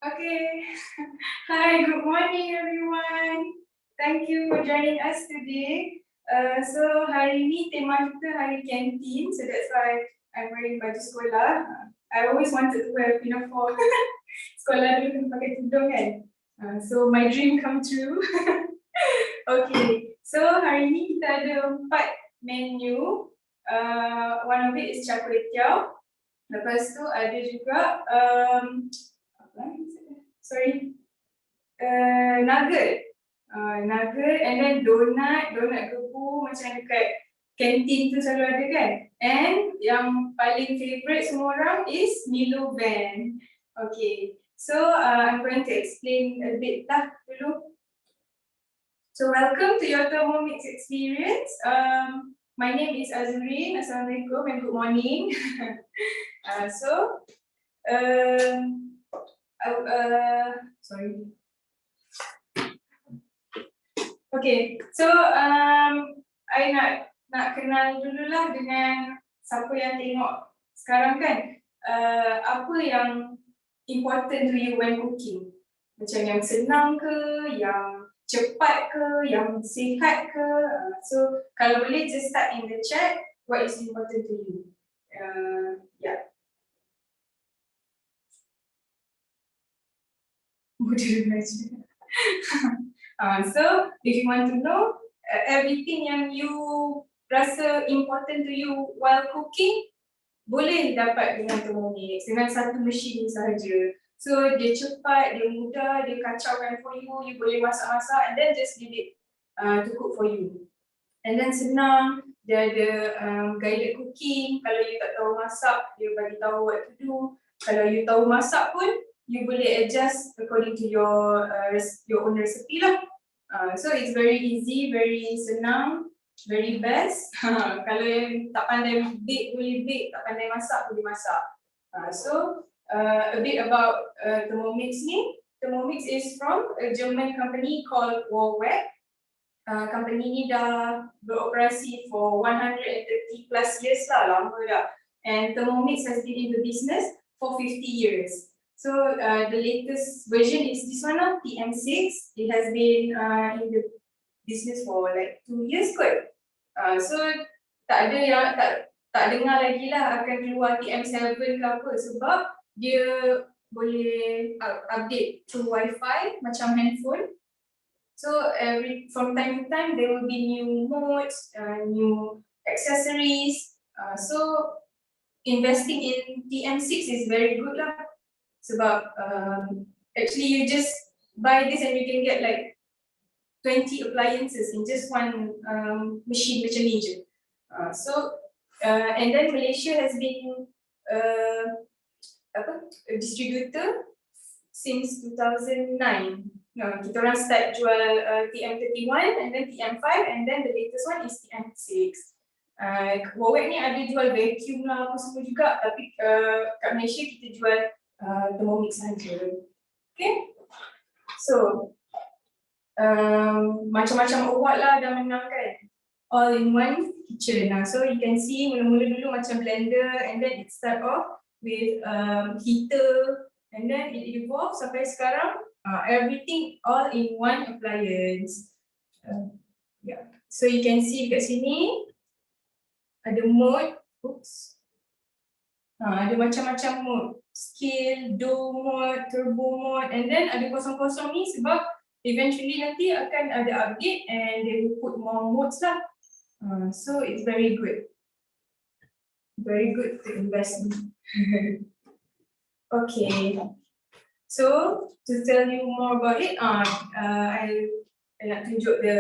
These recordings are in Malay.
Okay. Hi, good morning everyone. Thank you for joining us today. So hari ni tema kita hari kantin, so that's why I'm wearing baju sekolah. I always wanted to wear pinafore sekolah dulu kena pakai tudung kan. So my dream come true. Okay, so hari ni kita ada 4 menu. One of it is char kway teow. Lepas tu ada juga sorry, nugget, nugget, and then donut gebu macam dekat kantin tu selalu ada kan. And yang paling favourite semua orang is Milo Van. Okay, so I'm going to explain a bit lah dulu. So welcome to your Thermomix experience. My name is Azurin. Assalamualaikum and good morning. Sorry. Okay, so I nak kenal dululah dengan siapa yang tengok sekarang kan. Apa yang important to you when cooking? Macam yang senang ke, yang cepat ke, yang sihat ke? So kalau boleh just start in the chat, what is important to you? Yeah. So if you want to know everything yang you rasa important to you while cooking, boleh dapat dengan Thermomix dengan satu mesin sahaja. So dia cepat, dia mudah, dia kacaukan for you, you boleh masak-masak and then just leave it to cook for you. And then senang, dia ada guided cooking. Kalau you tak tahu masak, dia bagi tahu what to do. Kalau you tahu masak pun, you boleh adjust according to your own recipe lah. So it's very easy, very senang, very best. Kalau yang tak pandai bake boleh bake, tak pandai masak boleh masak. So a bit about Thermomix ni. Thermomix is from a German company called Warweg. Company ni dah beroperasi for 130 plus years lah, lama dah. And Thermomix has been in the business for 50 years. So the latest version is this one now, TM6. It has been in the business for like 2 years kot. So tak ada yang tak dengar lagi lah akan keluar TM7 ke apa, sebab dia boleh update through Wi-Fi macam handphone. So from time to time there will be new modes, new accessories. So investing in TM6 is very good lah. Sebab actually you just buy this and you can get like 20 appliances in just one machine macam ni je. And then Malaysia has been a distributor since 2009. Kita orang start jual TM31 and then TM5 and then the latest one is TM6. Warweg ni ada jual vacuum lah apa semua juga, tapi kat Malaysia kita jual Thermomix saja. Okay, so macam-macam award lah dah menang kan, all in one kitchen. So you can see mula-mula dulu macam blender and then it start off with heater and then it evolve sampai sekarang everything all in one appliance. Yeah, so you can see kat sini ada mode, ada macam-macam mode, scale, duo mode, turbo mode, and then ada kosong-kosong ni sebab eventually nanti akan ada update and they will put more modes lah. So it's very good to invest in. Okay, so to tell you more about it, I nak tunjuk the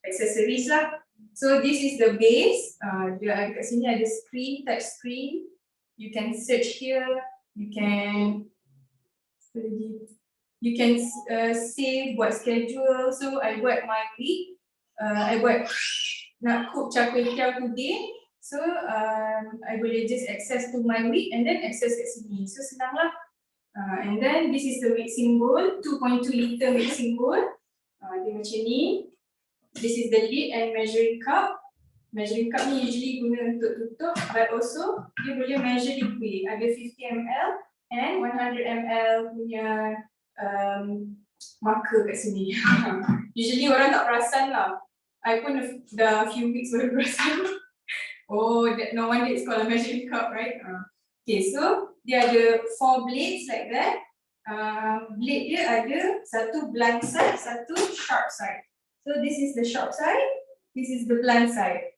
accessories lah. So this is the base. Dia ada kat sini ada screen, touch screen. You can search here. You can save, buat schedule. So I buat my week. I buat nak cook char kway teow today. So I boleh just access to my week and then access kat sini. So senang lah. And then this is the mixing bowl, 2.2 liter mixing bowl. Dia macam ni. This is the lid and measuring cup. Measuring cup ni usually guna untuk tutup, but also dia boleh measure liquid. Ada 50 ml and 100 ml punya marker kat sini. Usually orang tak perasan lah. I pun dah few weeks baru perasan. Oh, no wonder it's called a measuring cup, right? Okay, so dia ada 4 blades like that. Blade dia ada satu blunt side, satu sharp side. So this is the sharp side, this is the blunt side.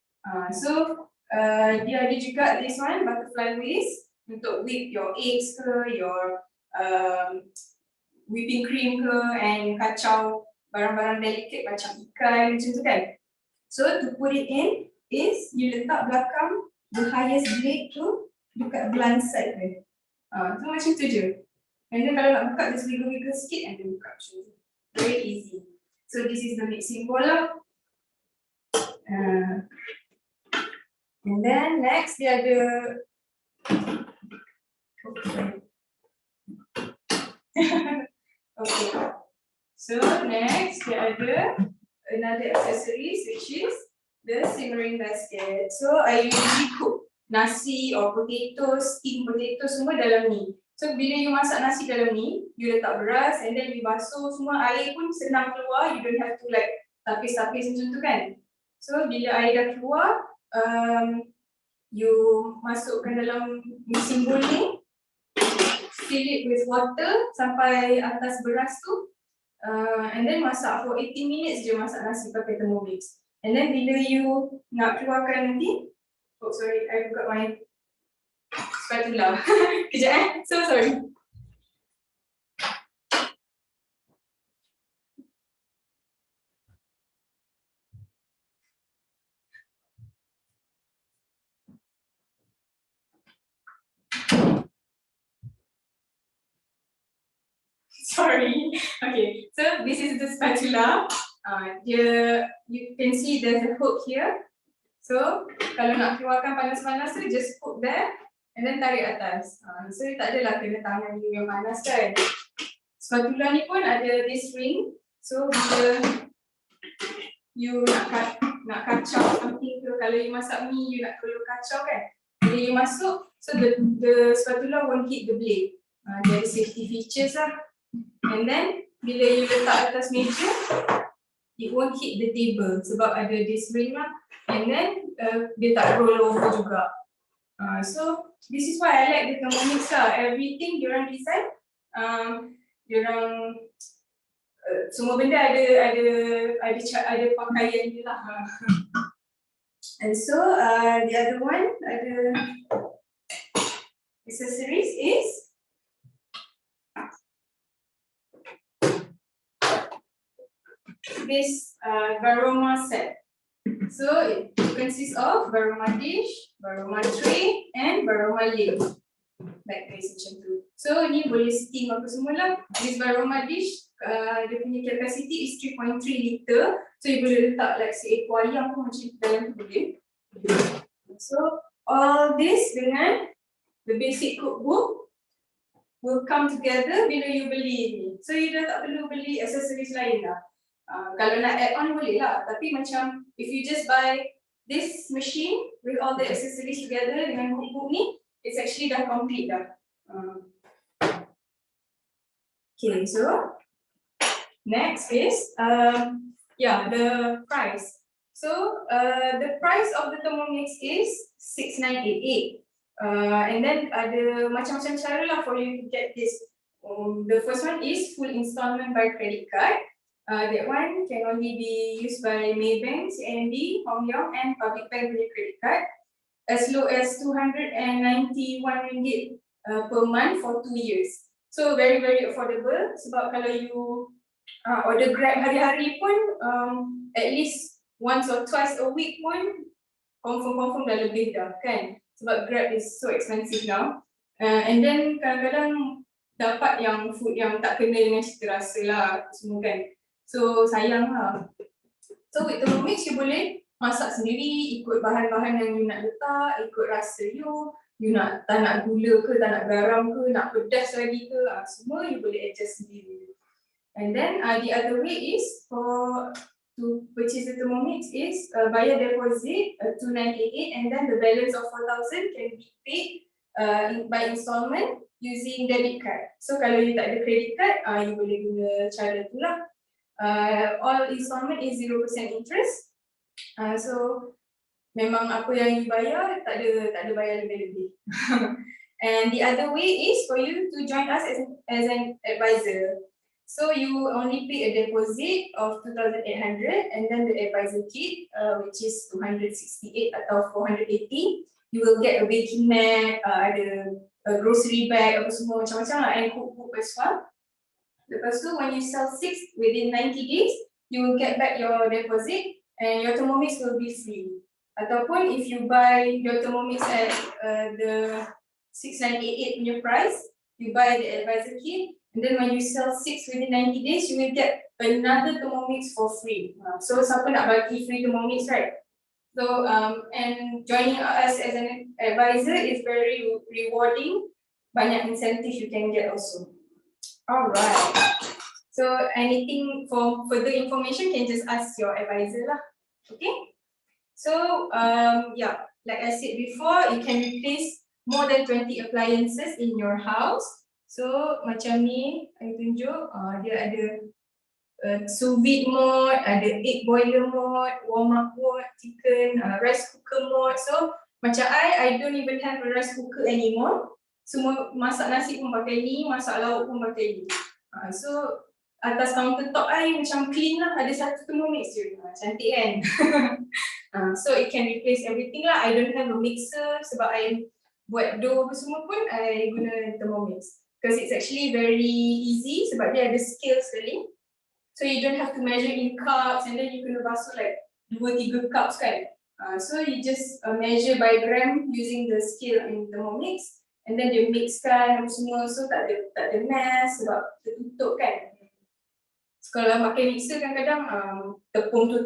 Dia ada juga this one, butterfly whisk, untuk whip your eggs ke, your whipping cream ke, and kacau barang-barang delicate macam ikan macam tu kan. So to put it in is you letak belakang the highest blade tu dekat blunt side dia. So macam tu je. And then kalau nak buka just wiggle-wiggle sikit and then buka macam tu. Very easy. So this is the mixing bowl lah. And then next dia ada okay. So next dia ada another accessories which is the simmering basket. So I usually cook nasi or potato, steamed potato semua dalam ni. So bila you masak nasi dalam ni, you letak beras and then you basuh semua, air pun senang keluar, you don't have to like tapis-tapis macam tu kan. So bila air dah keluar, you masukkan dalam mixing bowl ni, fill it with water sampai atas beras tu, and then masak for 18 minutes je, masak nasi pakai Thermomix. And then bila you nak keluarkan nanti, oh sorry, I forgot my spatula. Kejap so sorry. Sorry. Okay, so this is the spatula. You can see there's a hook here. So kalau nak keluarkan panas-panas tu, just hook there and then tarik atas. So tak adalah kena tangan you yang panas kan. Spatula ni pun ada this ring. So bila you nak kacau something tu, kalau you masak mie, you nak perlu kacau kan. Bila you masuk, so the spatula won't hit the blade. There is safety features lah. And then bila you letak atas meja, it won't hit the table sebab ada this ring lah. And then dia tak roll over juga. So this is why I like the Thermomix lah. Everything diorang design, diorang semua benda ada pakaian dia lah. And so the other one, ada accessories is this Varoma set. So it consists of Varoma dish, Varoma tray, and Varoma lid. Like this macam tu. So ni boleh steam apa semua lah. This Varoma dish, dia punya capacity is 3.3 liter. So you boleh letak like seekor ayam pun macam dalam tu boleh. So all this dengan the basic cookbook will come together bila you beli ni. So you dah tak perlu beli accessories lain lah. Kalau nak add on boleh lah, tapi macam if you just buy this machine with all the accessories together dengan cookbook ni, it's actually dah complete dah. Okay, so next is the price. So the price of the Thermomix is 6,988. And then ada macam-macam cara lah for you to get this. The first one is full installment by credit card. That one can only be used by Maybank, CIMB, Hong Leong, and Public Bank punya credit card. As low as 291 ringgit per month for 2 years. So very very affordable. Sebab kalau you order Grab hari-hari pun, at least once or twice a week pun confirm dah lebih dah kan. Sebab Grab is so expensive now. And then kadang-kadang dapat yang food yang tak kena dengan cita rasa lah semua kan. So sayang lah. So with Thermomix you boleh masak sendiri, ikut bahan-bahan yang you nak letak, ikut rasa you nak tak nak gula ke, tak nak garam ke, nak pedas lagi ke, semua you boleh adjust sendiri. And then the other way is to purchase the Thermomix is bayar deposit 2,988 and then the balance of 4,000 can be paid by installment using debit card. So kalau you tak ada credit card, you boleh guna cara tu lah. All installment is 0% interest. So memang apa yang you bayar, tak ada bayar lebih-lebih. And the other way is for you to join us as an advisor. So you only pay a deposit of 2,800 and then the advisor kit, which is 268 atau 480. You will get a baking mat, ada a grocery bag, apa semua macam-macam lah, and cookbook as well. Lepas tu, when you sell 6 within 90 days, you will get back your deposit and your Thermomix will be free. Ataupun if you buy your Thermomix at the 6,988 punya price, you buy the advisor kit, and then when you sell 6 within 90 days, you will get another Thermomix for free. So siapa nak bagi free Thermomix, right? So and joining us as an advisor is very rewarding. Banyak incentive you can get also. Alright. So anything for further information can just ask your advisor lah. Okay. So yeah, like I said before, you can replace more than 20 appliances in your house. So macam ni, I tunjuk, dia ada sous vide mode, ada egg boiler mode, warm up mode, chicken, rice cooker mode. So macam I don't even have a rice cooker anymore. Semua masak nasi pun pakai ni, masak lauk pun pakai ni. So atas countertop I macam clean lah, ada satu Thermomix je. Cantik kan? So it can replace everything lah. I don't have a mixer sebab I buat dough apa semua pun I guna Thermomix. Because it's actually very easy sebab dia ada scale sekali. So you don't have to measure in cups and then you kena basuh like 2-3 cups kan. So you just measure by gram using the scale in Thermomix and then dia mixkan semua, so tak ada mess sebab tertutup kan. So, kalau pakai mixer kadang-kadang tepung tu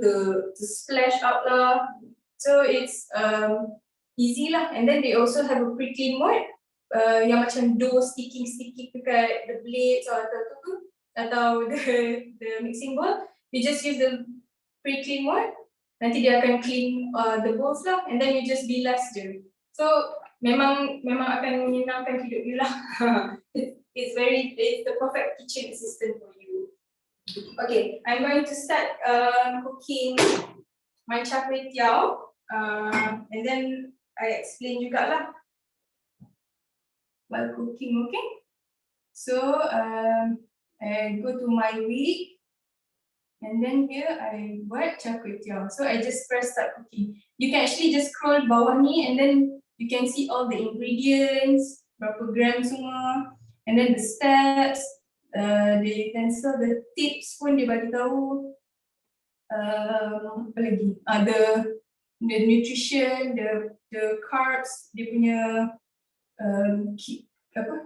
splash out lah. So it's easy lah. And then they also have a pre-clean mode yang macam dough sticking dekat the blades atau the mixing bowl. You just use the pre-clean mode. Nanti dia akan clean the bowls lah, and then you just bilas je. So memang akan menyenangkan hidup you lah. It's the perfect kitchen assistant for you. Okay, I'm going to start cooking my char kway teow, and then I explain juga lah while cooking. Okay, so I go to my wig. And then here I buat char kway teow. So I just press start cooking. You can actually just scroll bawah ni and then you can see all the ingredients, berapa gram semua, and then the steps, the utensil, the tips pun dia bagi tahu. Apa lagi? The nutrition, the carbs, dia punya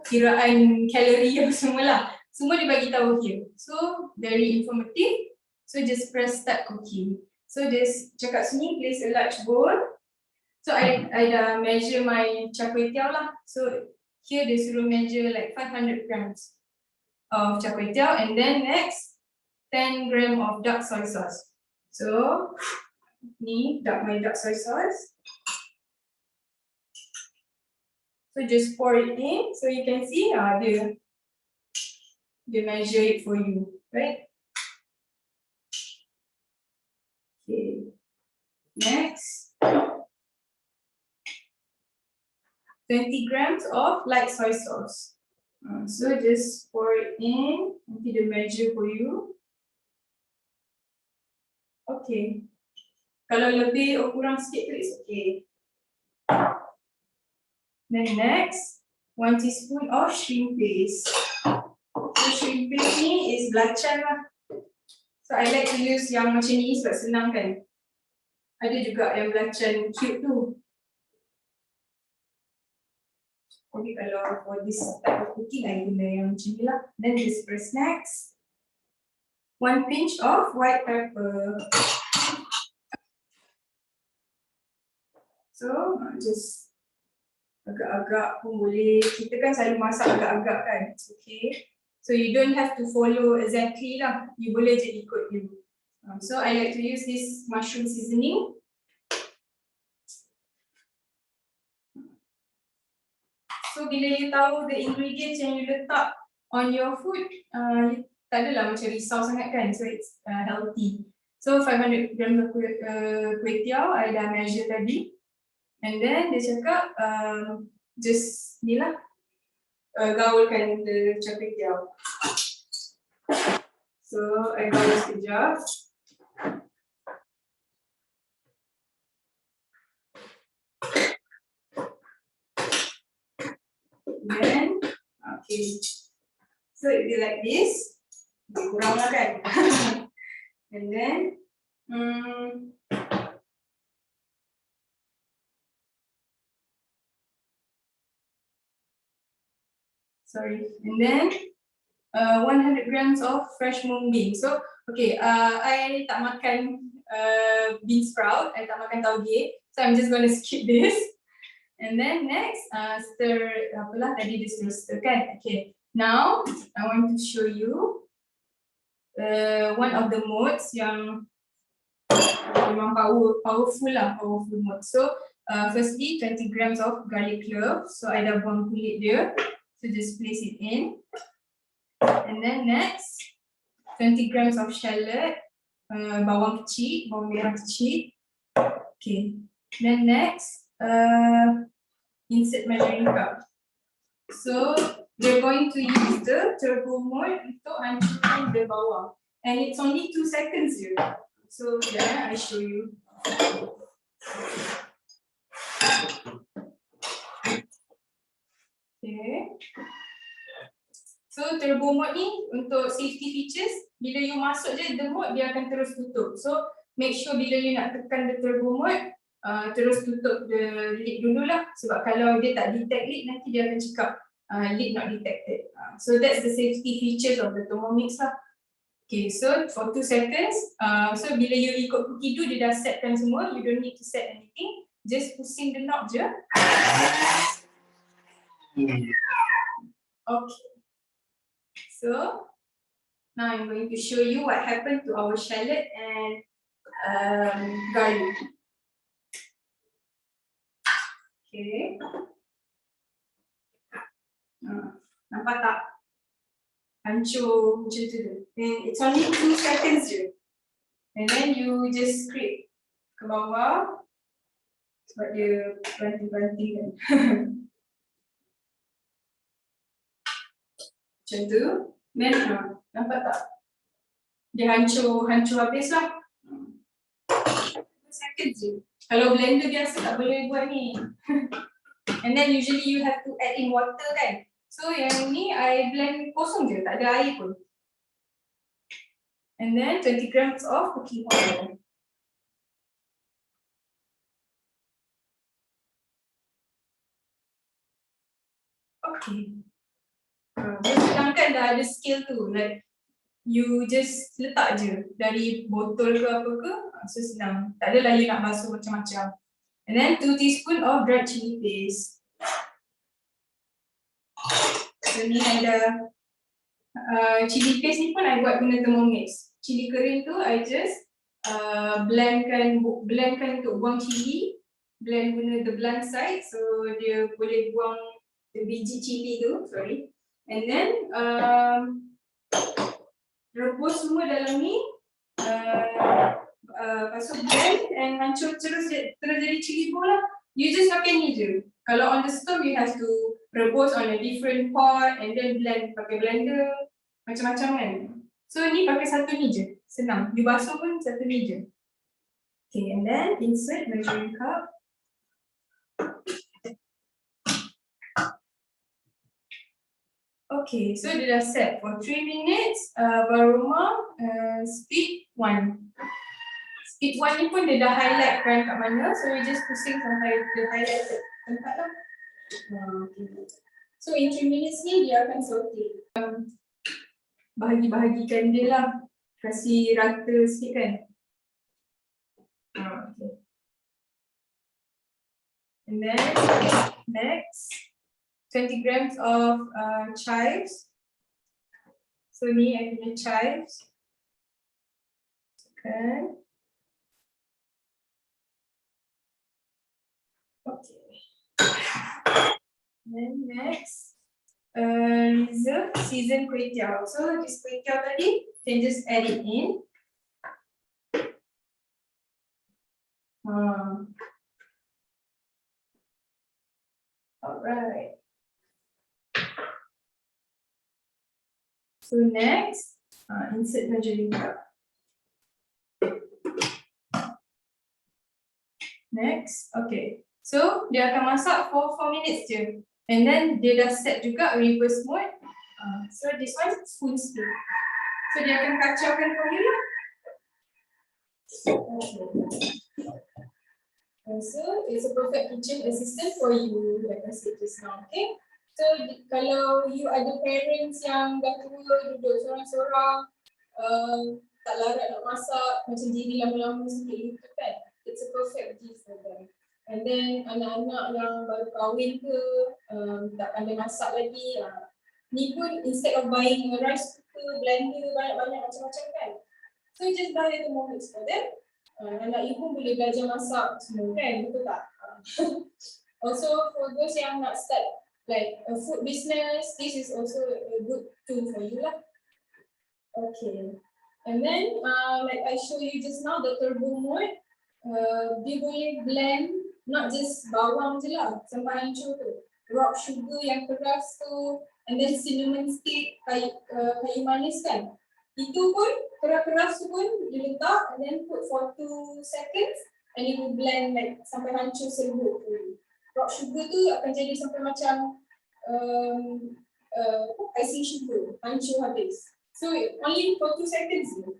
kiraan kalori apa semua lah. Semua dia bagi tahu here. So very informative. So just press start cooking. So just cakap sini, place a large bowl. So I dah measure my char kway teow lah. So here dia suruh measure like 500 grams of char kway teow, and then next 10 gram of dark soy sauce. So ni my dark soy sauce. So just pour it in. So you can see they measure it for you, right? Okay. Next, 20 grams of light soy sauce. So just pour it in. Nanti they measure for you. Okay. Kalau lebih atau kurang sikit tu is okay. Then next, 1 teaspoon of shrimp paste. So shrimp paste ni is belacan lah. So I like to use yang macam ni sebab senang kan. Ada juga yang belacan cube tu. Tapi kalau for this type of cooking, I guna yang macam ni lah. Then this first next, 1 pinch of white pepper. So just agak-agak pun boleh. Kita kan selalu masak agak-agak kan. It's okay. So you don't have to follow exactly lah. You boleh je ikut you. So I like to use this mushroom seasoning. So bila you tahu the ingredients yang you letak on your food, tak adalah macam risau sangat kan, so it's healthy. So 500 gram kuih tiaw, I dah measure tadi. And then dia cakap, just ni lah, gaulkan the kuih tiaw. So I gaul sekejap. Then, okay. So it be like this. Kurang lah kan? And then, sorry. And then, 100 grams of fresh mung bean. So, okay, I tak makan bean sprout, I tak makan tauge, so I'm just going to skip this. And then next, stir, apalah tadi dia stir kan? Okay, now I want to show you one of the modes yang memang powerful mode. So, firstly 20 grams of garlic cloves. So I dah buang kulit dia. So just place it in. And then next, 20 grams of shallot, bawang merah kecil. Okay. Then next, insert measuring cup. So we're going to use the turbo mode untuk hancurkan the bawang. And it's only 2 seconds here. So yeah, I show you. Okay. So turbo mode ni untuk safety features, bila you masuk je the mode, dia akan terus tutup. So make sure bila you nak tekan the turbo mode, terus tutup the lid dululah, sebab kalau dia tak detect lid, nanti dia akan cakap lid not detected. So that's the safety features of the Thermomix lah. Okay, so for 2 seconds, so bila you ikut cookie do, dia dah setkan semua, you don't need to set anything, just pusing the knob je. Okay, so now I'm going to show you what happened to our shallot and garlic. Okay, nampak tak? Hancur macam tu. And it's only 2 seconds je. And then you just scrape ke bawah sebab dia banting-banting kan. Macam tu. Then nampak tak? Dia hancur habis lah. 2 seconds je. Kalau blender biasa tak boleh buat ni. And then usually you have to add in water kan. So yang ni I blend kosong je, tak ada air pun. And then 20 grams of cooking oil. Okay. Sedangkan dah ada skill tu, like you just letak je dari botol ke apa ke, so senang. Tak adalah you nak basuh macam-macam. And then 2 teaspoon of dried chili paste. So ni ada chili paste ni pun I buat guna Thermomix. Chili kering tu I just blendkan untuk buang chili, blend guna the blunt side, so dia boleh buang the biji chili tu, sorry. And then rebus semua dalam ni, lepas tu blend and hancur terus jadi chili ball lah. You just pakai ni je. Kalau on the stove you have to rebus on a different pot and then blend pakai blender, macam-macam kan. So ni pakai satu ni je, senang. You basuh pun satu ni je. Okay, and then insert measuring cup. Okay, so dia dah set for 3 minutes, Baroma speed 1. Speed 1 ni pun dia dah highlight kan kat mana, so you just pusing sampai dia highlight tempat lah. Okay. So in 3 minutes ni dia akan saute. Bahagi-bahagikan dia lah, kasih rata sikit kan. Okay. And then next, 20 grams of chives. So ni I punya chives. Okay. Okay. Then next, reserve season kway teow. So this kway teow tadi, you can just add it in. Alright. So next, insert margarita. Next, okay. So dia akan masak for 4 minutes je. And then dia dah set juga reverse mode. So this one spoon speed. So dia akan kacaukan for you lah. So it's a perfect kitchen assistant for you, like I said just now, okay? So kalau you ada parents yang dah tua, duduk seorang-seorang, tak larat nak masak, macam diri lama-lama sikit gitu kan, it's a perfect gift for them. And then anak-anak yang baru kahwin ke, tak pandai masak lagi, ni pun instead of buying a rice cooker, blender, banyak-banyak macam-macam kan, so just buy a thermomix for them. Anak you pun boleh belajar masak semua kan, betul tak? Also for those yang nak start like a food business, this is also a good tool for you lah. Okay, and then like I show you just now the turbo mode, dia boleh blend not just bawang je lah, sampai hancur tu, rock sugar yang keras tu, and then cinnamon stick, kayu manis kan, itu pun keras-keras tu pun dia letak and then put for 2 seconds and it will blend like sampai hancur serbuk tu. Rock sugar tu akan jadi sampai macam icing sugar, hancur habis. So only for 2 seconds je.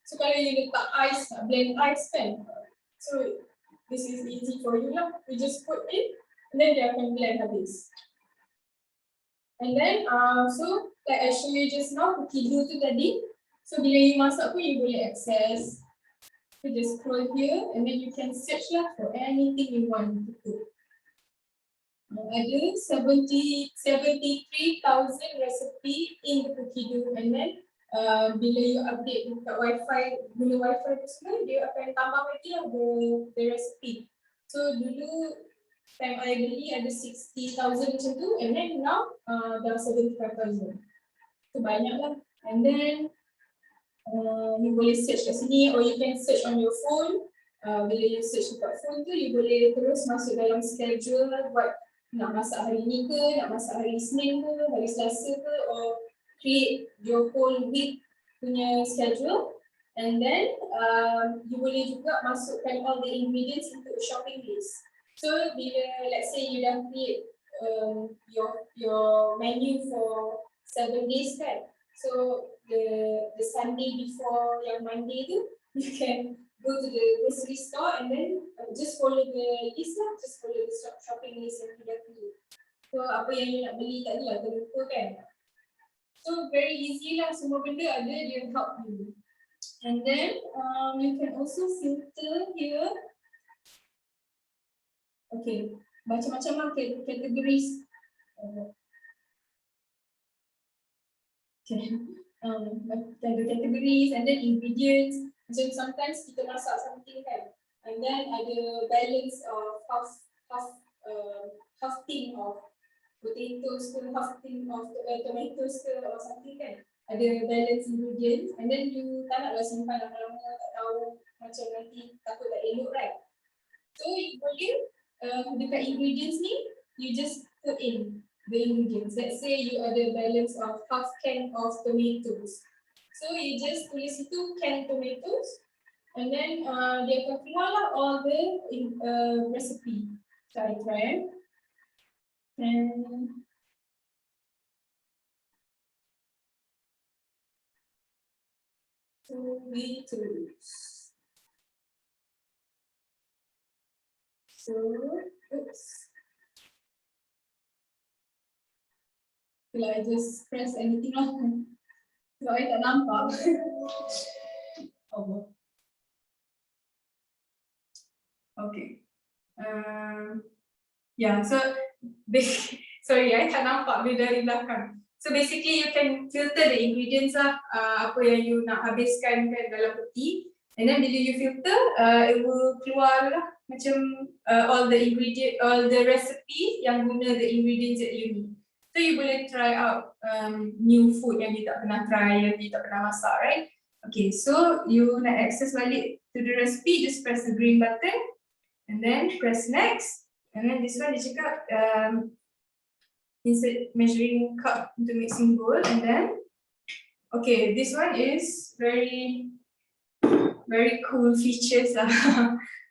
So kalau you letak ice, nak blend ice kan, so this is easy for you lah. You just put in and then dia akan blend habis. And then so like I show you just now, cookie dough tu tadi. So bila you masak pun you boleh access. So just scroll here and then you can search lah for anything you want to cook. Ada 73,000 recipe in the cookie dough, and then bila you update dekat wifi, guna wifi tu semua, dia akan tambah lagi lah the recipe. So dulu time I beli ada 60,000 macam tu, and then now dah 75,000. So banyak lah. And then you boleh search kat sini, or you can search on your phone. Bila you search dekat phone tu, you boleh terus masuk dalam schedule, buat nak masak hari ni ke, nak masak hari Isnin ke, hari Selasa ke, or create your whole week punya schedule. And then you boleh juga masukkan all the ingredients into a shopping list. So bila let's say you dah create your menu for 7 days kan, so the Sunday before yang Monday tu, you can go to the grocery store and then just follow the list lah, just follow the shopping list yang kita create. So apa yang you nak beli tadi lah, terlupa kan. So very easy lah, semua benda ada, dia help you. And then you can also filter here. Okay, macam-macam lah categories. Okay. The categories and then ingredients. So sometimes kita masak something kan, and then ada balance of half tin of potatoes ke, half tin of tomatoes ke, or something kan. Ada balance ingredients, and then you tak naklah simpan lama-lama, tak tahu macam nanti takut tak elok, right? So you boleh dekat ingredients ni, you just put in the ingredients. Let's say you ada balance of half can of tomatoes. So you just tulis itu canned tomatoes, and then dia akan keluar lah all the recipe. So I try. And tomatoes. So, oops. Will I just press anything on? So I tak nampak. Oh. Okay. Yeah, so sorry, I tak nampak bila dari belakang. So basically you can filter the ingredients lah, apa yang you nak habiskan kan dalam peti, And then bila you filter, it will keluar lah macam all the recipe yang guna the ingredients that you need. So you boleh try out new food yang you tak pernah try, yang you tak pernah masak, right? Okay, so you nak access balik to the recipe, just press the green button and then press next. And then this one dia cakap insert measuring cup into mixing bowl, and then okay, this one is very cool features lah.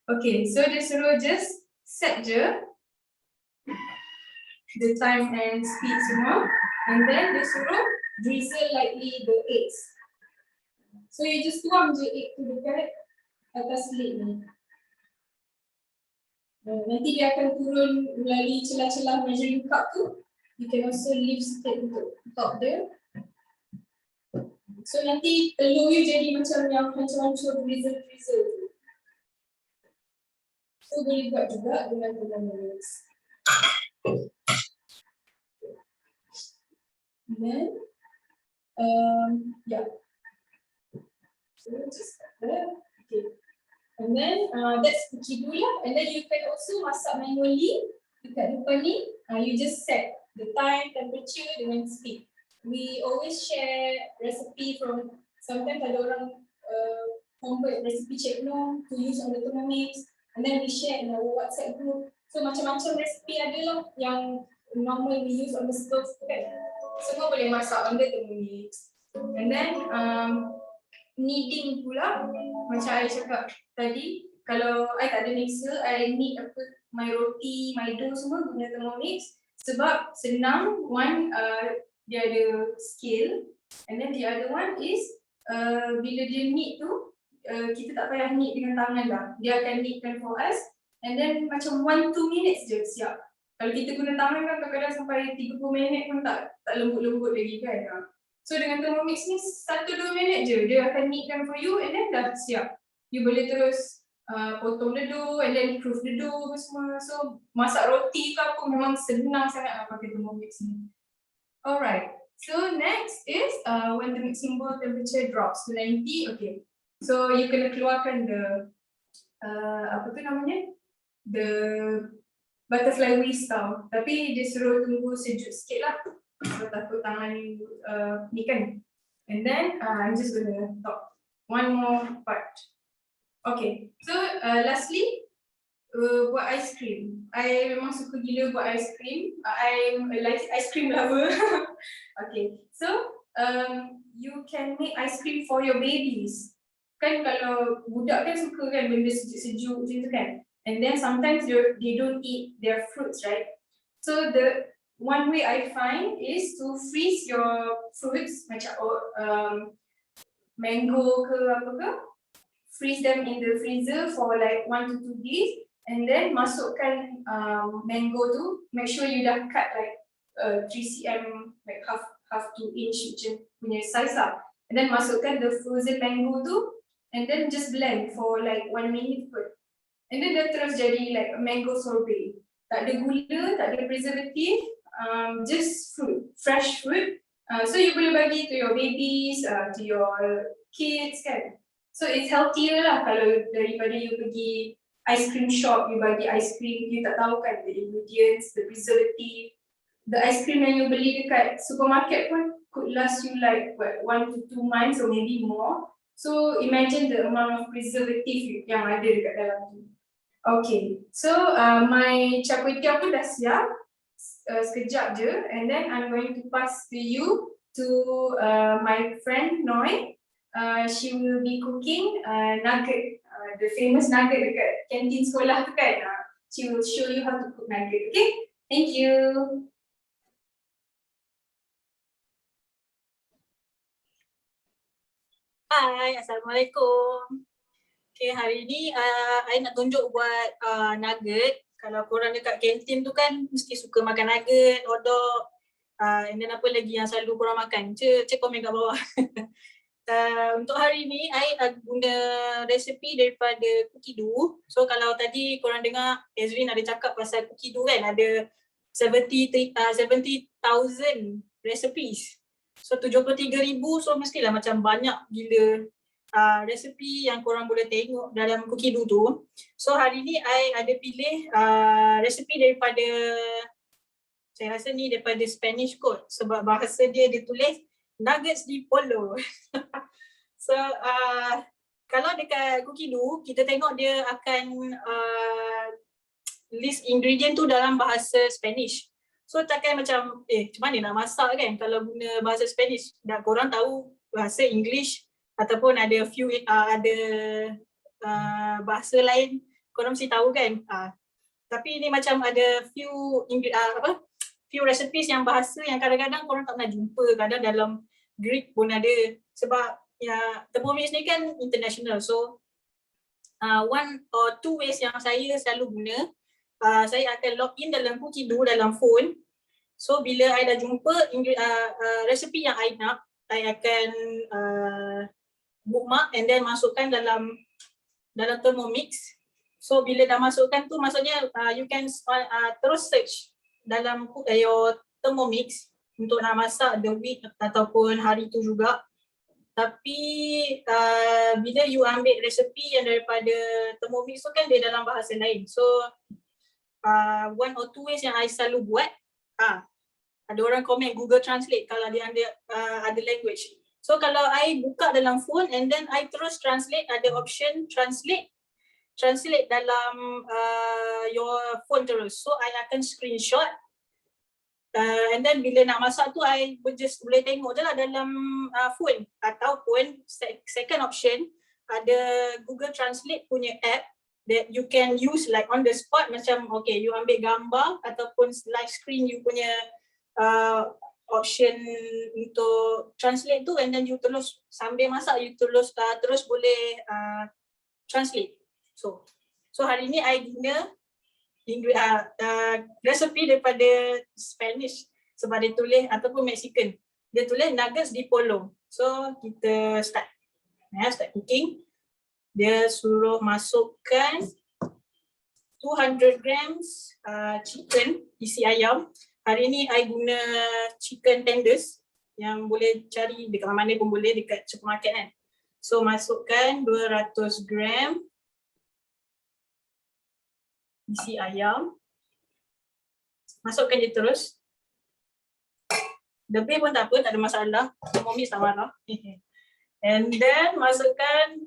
Okay, so dia suruh just set je the time and speed semua, and then dia suruh drizzle lightly the eggs. So you just tuang je egg tu dekat atas lid ni. Nanti dia akan turun melalui celah-celah measuring cup tu. You can also leave sikit untuk top dia. So nanti telur you jadi macam yang hancur-hancur drizzle tu. So boleh buat juga dengan telur manis. And then, yeah. So just like that. Okay. And then that's cookie dough lah. And then you can also masak manually dekat depan ni. You just set the time, temperature dengan speed. We always share recipe from, sometimes ada orang convert recipe Cik Noh to use on the Thermomix, and then we share in our WhatsApp group. So macam-macam recipe ada lah yang normal we use on the stove kan. Semua boleh masak on the Thermomix. And then kneading pula, macam I cakap tadi, kalau I tak ada mixer, I knead my roti, my dough semua guna Thermomix sebab senang. One, dia ada scale, and then the other one is bila dia knead tu, kita tak payah knead dengan tangan lah. Dia akan kneadkan for us, and then macam 1-2 minutes je siap. Kalau kita guna tangan kan kadang-kadang sampai 30 minit pun tak lembut-lembut lagi kan. So dengan Thermomix ni 1-2 minit je dia akan kneadkan for you, and then dah siap. You boleh terus potong the dough and then proof the dough semua. So masak roti ke apa memang senang sangat lah pakai Thermomix ni. Alright, so next is when the mixing bowl temperature drops to 90, okay. So you kena keluarkan the apa tu namanya? The butterfly whisk tau. Tapi dia suruh tunggu sejuk sikit lah. So takut tangan ni kan. And then I'm just gonna talk one more part. Okay, so lastly, buat ice cream. I memang suka gila buat ice cream. I'm a ice cream lover. Okay, so you can make ice cream for your babies. Kan kalau budak kan suka kan benda sejuk-sejuk macam tu kan. And then sometimes they don't eat their fruits, right? So the one way I find is to freeze your fruits, macam mango ke apa ke, freeze them in the freezer for like 1 to 2 days, and then masukkan mango tu, make sure you dah cut like 3 cm, like half to inch macam punya size lah, and then masukkan the frozen mango tu, and then just blend for like 1 minute pun, and then dia terus jadi like a mango sorbet. Tak ada gula, tak ada preservative, just fruit, fresh fruit. So you boleh bagi to your babies, to your kids kan. So it's healthier lah kalau daripada you pergi ice cream shop, you bagi ice cream, you tak tahu kan the ingredients, the preservative. The ice cream yang you beli dekat supermarket pun could last you like what, 1 to 2 months or maybe more. So imagine the amount of preservative yang ada dekat dalam tu. Okay, so my char kway teow pun dah siap. Sekejap je, and then I'm going to pass to you to my friend Noi. She will be cooking nugget, the famous nugget dekat kantin sekolah tu kan. She will show you how to cook nugget. Okay, thank you. Hai, Assalamualaikum. Okay, hari ni I nak tunjuk buat nugget. Kalau korang dekat kantin tu kan mesti suka makan nugget, hotdog, and then apa lagi yang selalu korang makan. Cek komen kat bawah. Untuk hari ni I guna resepi daripada cookie dough. So kalau tadi korang dengar Ezrin ada cakap pasal cookie dough kan, ada 70,000 recipes. So 73,000, so mestilah macam banyak gila resepi yang korang boleh tengok dalam Cookido tu. So hari ni I ada pilih resepi daripada, saya rasa ni daripada Spanish kot sebab bahasa dia tulis nuggets di polo. So kalau dekat Cookido kita tengok dia akan list ingredient tu dalam bahasa Spanish. So takkan macam macam mana nak masak kan kalau guna bahasa Spanish. Dan korang tahu bahasa English ataupun ada few bahasa lain korang mesti tahu kan. Tapi ni macam ada few recipes yang bahasa yang kadang-kadang korang tak pernah jumpa, kadang dalam Greek pun ada sebab ya Thermomix ni kan international. So one or two ways yang saya selalu guna, saya akan log in dalam Cookido dalam phone. So bila I dah jumpa resepi yang I nak, I akan bookmark and then masukkan dalam Thermomix. So bila dah masukkan tu maksudnya you can terus search dalam your Thermomix untuk nak masak the week ataupun hari tu juga. Tapi bila you ambil resepi yang daripada Thermomix tu kan dia dalam bahasa lain. So one or two ways yang I selalu buat, ada orang komen Google Translate kalau dia ambil ada language. So kalau I buka dalam phone and then I terus translate, ada option translate dalam your phone terus. So I akan screenshot and then bila nak masak tu I just boleh tengok je lah dalam phone. Ataupun second option, ada Google Translate punya app that you can use like on the spot, macam okay you ambil gambar ataupun live screen you punya option untuk translate tu and then you terus sambil masak you terus boleh translate. So hari ni I guna resepi daripada Spanish sebab dia tulis ataupun Mexican. Dia tulis nuggets di polo. So kita start cooking. Dia suruh masukkan 200 grams chicken, isi ayam. Hari ni I guna chicken tenders yang boleh cari dekat mana pun boleh dekat supermarket kan. So masukkan 200 gram isi ayam. Masukkan je terus. Lebih pun tak apa, tak ada masalah. Mami tak marah. And then masukkan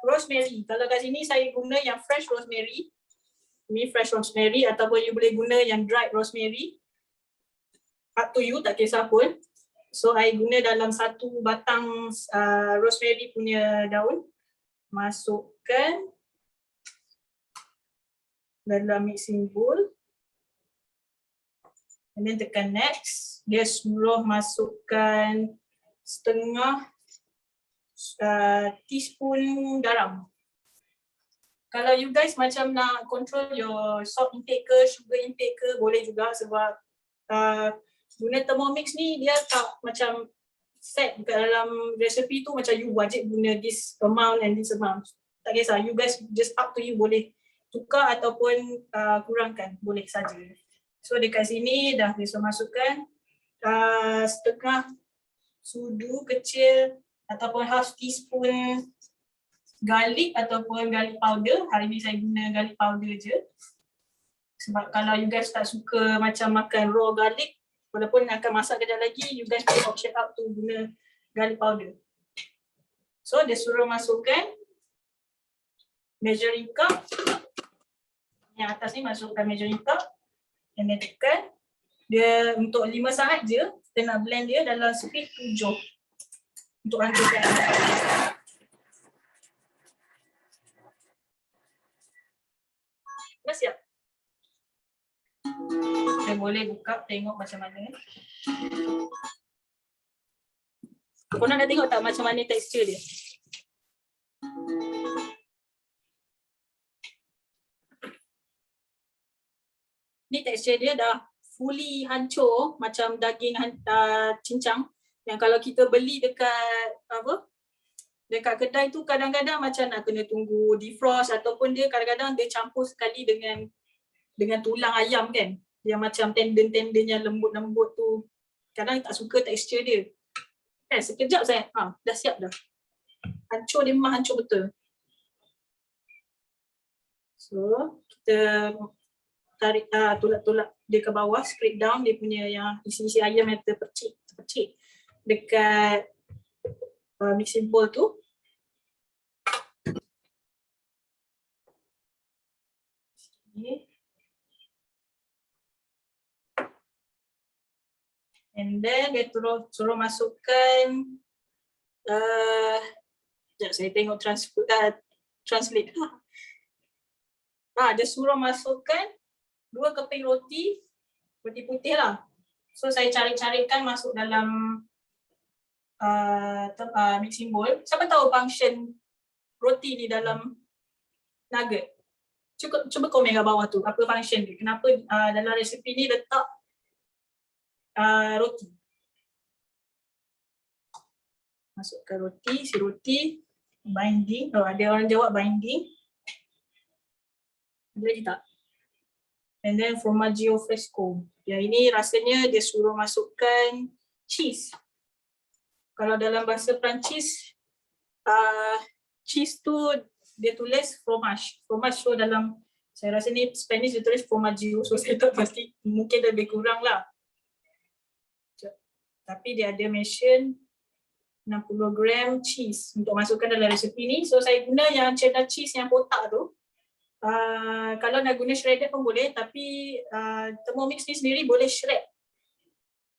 rosemary. Kalau kat sini saya guna yang fresh rosemary. Ini fresh rosemary ataupun you boleh guna yang dried rosemary. Up to you, tak kisah pun. So I guna dalam satu batang rosemary punya daun. Masukkan dalam mixing bowl. And then tekan next. Dia suruh masukkan setengah teaspoon garam. Kalau you guys macam nak control your salt intake ke, sugar intake ke, boleh juga sebab guna Thermomix ni dia tak macam set kat dalam resepi tu macam you wajib guna this amount and this amount. Tak kisah, you guys just up to you, boleh tukar ataupun kurangkan, boleh saja. So dekat sini dah bisa masukkan setengah sudu kecil ataupun half teaspoon garlic ataupun garlic powder. Hari ni saya guna garlic powder je. Sebab kalau you guys tak suka macam makan raw garlic, walaupun akan masak kejap lagi, you guys boleh option out to guna garlic powder. So dia suruh masukkan measuring cup. Yang atas ni masukkan measuring cup. And then tekan. Dia untuk 5 saat je, kita nak blend dia dalam speed 7 untuk hancurkan. Dah siap? Kita boleh buka tengok macam mana. Korang dah tengok tak macam mana tekstur dia? Ni tekstur dia dah fully hancur macam daging cincang yang kalau kita beli dekat kedai tu kadang-kadang macam nak kena tunggu defrost ataupun dia kadang-kadang dia campur sekali dengan tulang ayam kan, yang macam tendon-tendon yang lembut-lembut tu, kadang tak suka tekstur dia kan. Sekejap saya dah siap dah. Hancur dia memang hancur betul. So kita tarik tolak dia ke bawah, scrape down dia punya yang isi-isi ayam yang terpercik dekat mixing bowl tu. Okay. And then dia suruh masukkan sekejap saya tengok translate. Dia suruh masukkan 2 keping roti putih lah. So saya cari-carikan masuk dalam mixing bowl. Siapa tahu function roti di dalam nugget? Cuba komen kat bawah tu apa function dia. Kenapa dalam resipi ni letak roti. Masukkan roti, si roti binding. Ada orang jawab binding. Ada lagi tak? And then formaggio fresco. Yang ini rasanya dia suruh masukkan cheese. Kalau dalam bahasa Perancis, cheese tu dia tulis fromage. Fromage tu dalam, saya rasa ni Spanish dia tulis formaggio. So saya tak pasti, mungkin lebih kurang lah. Tapi dia ada mention 60 gram cheese untuk masukkan dalam resepi ni. So saya guna yang cheddar cheese yang kotak tu. Kalau nak guna shredded pun boleh, tapi Thermomix ni sendiri boleh shred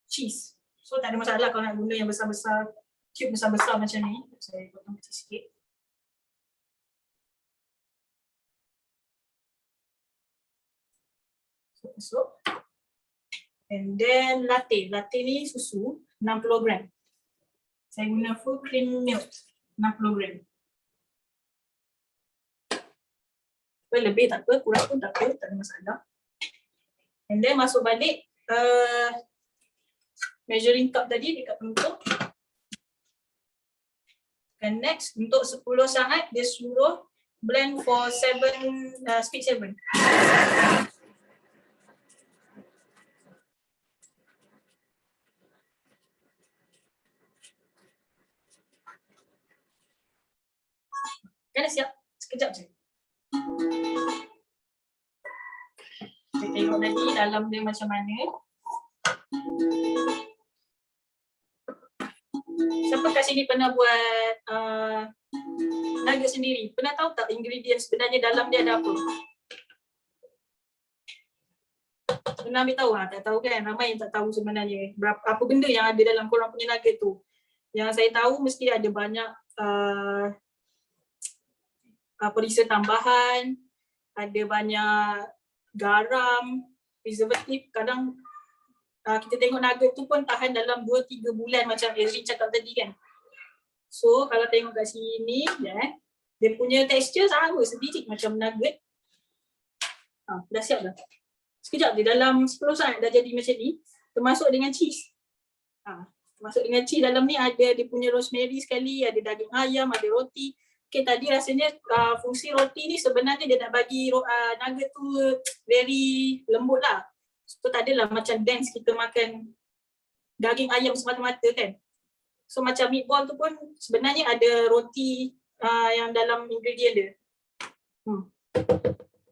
cheese. So tak ada masalah kalau nak guna yang besar-besar, cube besar-besar macam ni. Saya potong kecil sikit. So, and then latte. Latte ni susu 60 gram. Saya guna full cream milk 60 gram. Lebih tak apa, kurang pun tak apa, tak ada masalah. And then masuk balik measuring cup tadi dekat penutup. And next, untuk 10 saat dia suruh blend for 7, speed 7. Kan dah siap? Sekejap je. Kita tengok lagi dalam dia macam mana. Siapa kat sini pernah buat nugget sendiri? Pernah tahu tak ingredient sebenarnya dalam dia ada apa? Pernah ambil tahu? Tak tahu kan? Ramai yang tak tahu sebenarnya apa benda yang ada dalam korang punya nugget tu. Yang saya tahu mesti ada banyak perisa tambahan, ada banyak garam, preservatif. Kadang kita tengok nugget tu pun tahan dalam 2-3 bulan macam Ezrin cakap tadi kan. So kalau tengok kat sini, dia punya tekstur sama sedikit macam nugget. Dah siap dah. Sekejap je, dalam 10 saat dah jadi macam ni, termasuk dengan cheese. Termasuk dengan cheese dalam ni ada dia punya rosemary sekali, ada daging ayam, ada roti. Okay, tadi rasanya fungsi roti ni sebenarnya dia nak bagi nugget tu very lembut lah. So tak adalah macam dense kita makan daging ayam semata-mata kan. So macam meatball tu pun sebenarnya ada roti yang dalam ingredient dia.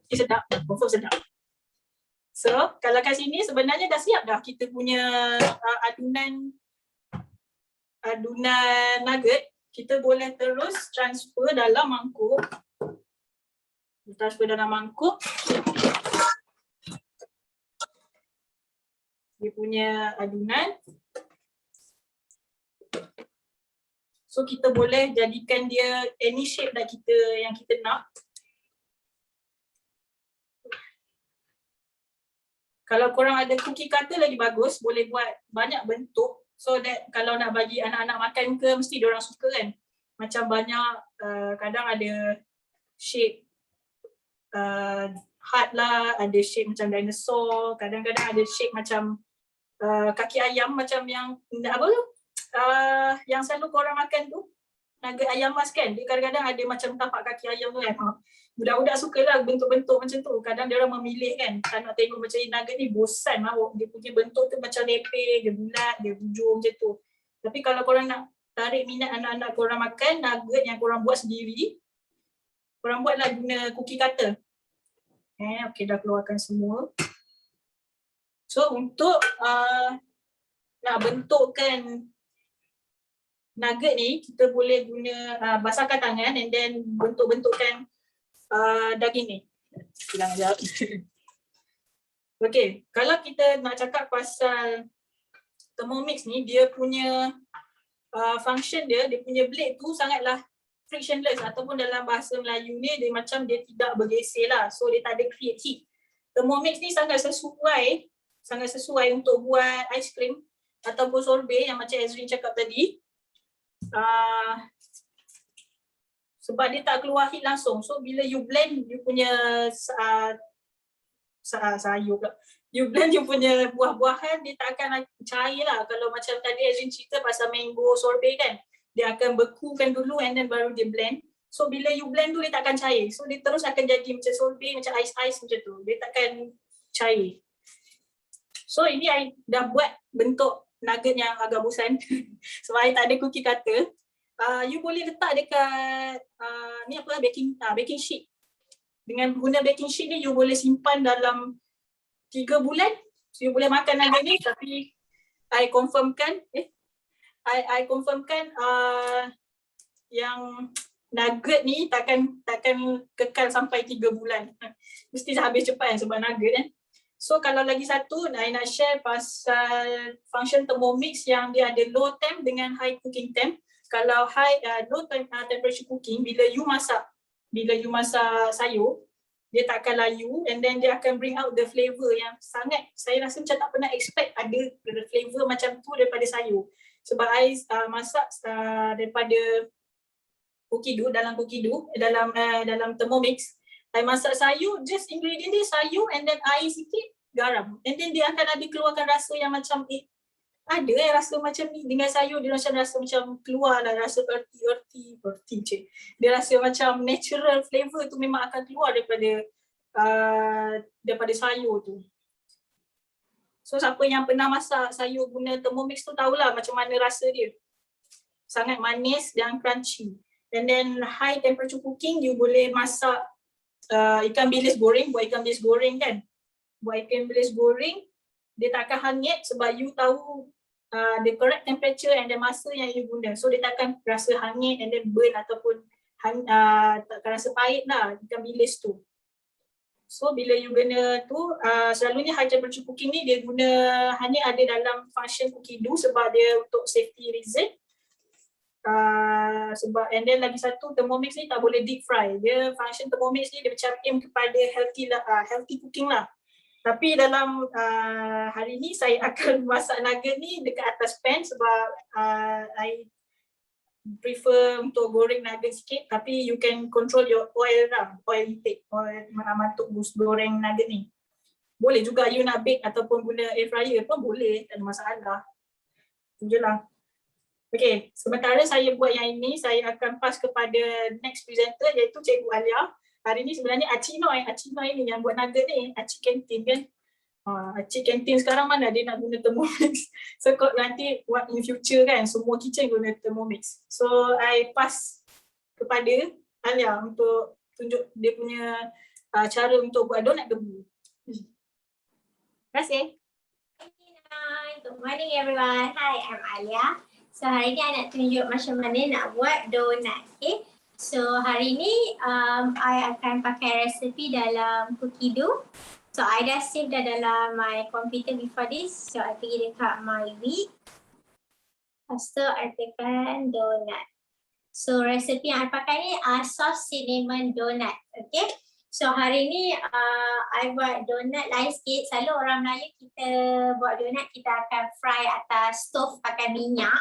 Ini sedap, confirm sedap. So kalau kat sini sebenarnya dah siap dah kita punya adunan nugget. Kita boleh terus transfer dalam mangkuk. Transfer dalam mangkuk. Dia punya adunan. So kita boleh jadikan dia any shape yang kita nak. Kalau korang ada cookie cutter lagi bagus, boleh buat banyak bentuk. So that kalau nak bagi anak-anak makan ke, mesti diorang suka kan. Macam banyak, kadang ada shape heart lah, ada shape macam dinosaur, kadang-kadang ada shape macam kaki ayam macam yang apa tu? Yang selalu korang makan tu, nugget ayam mas kan. Dia kadang-kadang ada macam tapak kaki ayam tu kan. Budak-budak sukalah bentuk-bentuk macam tu. Kadang dia orang memilih kan. Tak nak tengok macam nugget ni bosan lah. Dia punya bentuk tu macam lepeh, dia bulat, dia hujung macam tu. Tapi kalau korang nak tarik minat anak-anak korang makan nugget yang korang buat sendiri, korang buatlah guna cookie cutter. Okay, dah keluarkan semua. So untuk nak bentukkan nugget ni, kita boleh guna basahkan tangan and then bentuk-bentukkan daging ni. Hilang sekejap. Okay, kalau kita nak cakap pasal Thermomix ni, dia punya function dia punya blade tu sangatlah frictionless, ataupun dalam bahasa Melayu ni dia macam dia tidak bergeser lah, so dia tak ada create heat. Thermomix ni sangat sesuai untuk buat ice cream ataupun sorbet yang macam Ezrin cakap tadi. Sebab dia tak keluar heat langsung, so bila you blend you punya sayur pula. You blend you punya buah-buahan, dia tak akan cair lah. Kalau macam tadi Azrin cerita pasal mango sorbet kan, dia akan bekukan dulu and then baru dia blend. So bila you blend tu dia tak akan cair. So dia terus akan jadi macam sorbet, macam ais-ais macam tu. Dia takkan cair. So ini I dah buat bentuk nugget yang agak bosan. Sebab I tak ada cookie cutter. You boleh letak dekat ni apa, baking sheet. Dengan guna baking sheet ni you boleh simpan dalam 3 bulan. So you boleh makan nugget ni, tapi I confirmkan yang nugget ni takkan kekal sampai 3 bulan. Mesti habis cepat sebab nugget kan. So kalau lagi satu I nak share pasal function Thermomix yang dia ada low temp dengan high cooking temp. Kalau low temperature cooking, bila you masak sayur, dia tak akan layu and then dia akan bring out the flavour yang sangat, saya rasa macam tak pernah expect ada flavour macam tu daripada sayur. Sebab I masak daripada dalam Thermomix, I masak sayur, just ingredient dia sayur and then air sikit, garam. And then dia akan ada keluarkan rasa yang macam ada rasa macam ni dengan sayur, dia macam rasa macam keluar lah rasa earthy je. Dia rasa macam natural flavour tu memang akan keluar daripada sayur tu. So siapa yang pernah masak sayur guna Thermomix tu tahulah macam mana rasa dia. Sangat manis dan crunchy. And then high temperature cooking, you boleh masak ikan bilis goreng, buat ikan bilis goreng kan. Buat ikan bilis goreng, dia tak akan hangit sebab you tahu the correct temperature and the masa yang you guna. So dia takkan rasa hangit and then burn ataupun takkan rasa pahit lah ikan bilis tu. So bila you guna tu, selalunya high temperature cooking ni dia guna hanya ada dalam function cookie dough sebab dia untuk safety reason. Sebab and then lagi satu, Thermomix ni tak boleh deep fry. Dia function Thermomix ni dia macam aim kepada healthy cooking lah. Tapi dalam hari ni saya akan masak nugget ni dekat atas pan sebab I prefer untuk goreng nugget sikit, tapi you can control your oil lah, oil intake, untuk goreng nugget ni. Boleh juga you nak bake ataupun guna air fryer pun boleh, tak ada masalah. Itu je lah. Okay, sementara saya buat yang ini, saya akan pass kepada next presenter iaitu Cikgu Alia. Hari ni sebenarnya Acik Noi ni yang buat nugget ni, Acik kantin kan. Acik kantin sekarang mana dia nak guna Thermomix. So nanti what in future kan, semua kitchen guna Thermomix. So I pass kepada Alia untuk tunjuk dia punya cara untuk buat donat debu. Terima kasih. Good morning everyone. Hi, I'm Alia. So hari ni I nak tunjuk macam mana nak buat donat. Okay. So hari ni I akan pakai resepi dalam cookie dough. So I dah save dah dalam my computer before this. So I pergi dekat my week. Lepas tu I tekan donat. So resepi yang I pakai ni sauce cinnamon donut. Okay. So hari ni I buat donat lain sikit. Selalu orang Melayu kita buat donat kita akan fry atas stove pakai minyak.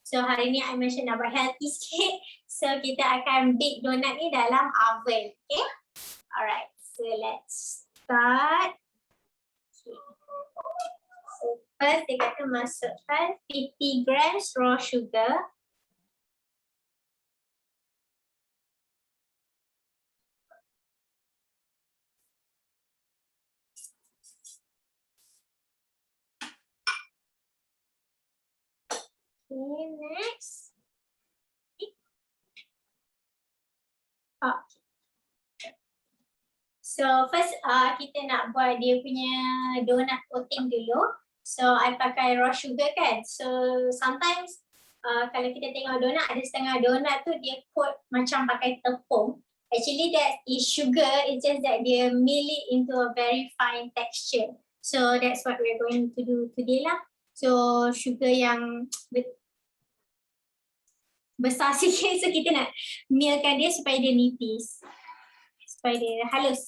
So hari ni I mention nak buat healthy sikit. So kita akan bake donat ni dalam oven. Okay. Alright. So let's start. Okay. So first kita akan masukkan 50 grams raw sugar. Okay, next So first kita nak buat dia punya donut coating dulu. So I pakai raw sugar kan. So sometimes kalau kita tengok donut, ada setengah donut tu dia coat macam pakai tepung. Actually that is sugar, it's just that dia mill it into a very fine texture. So that's what we're going to do today lah. So sugar yang besar sikit, so kita nak millkan dia supaya dia nipis. Supaya dia halus.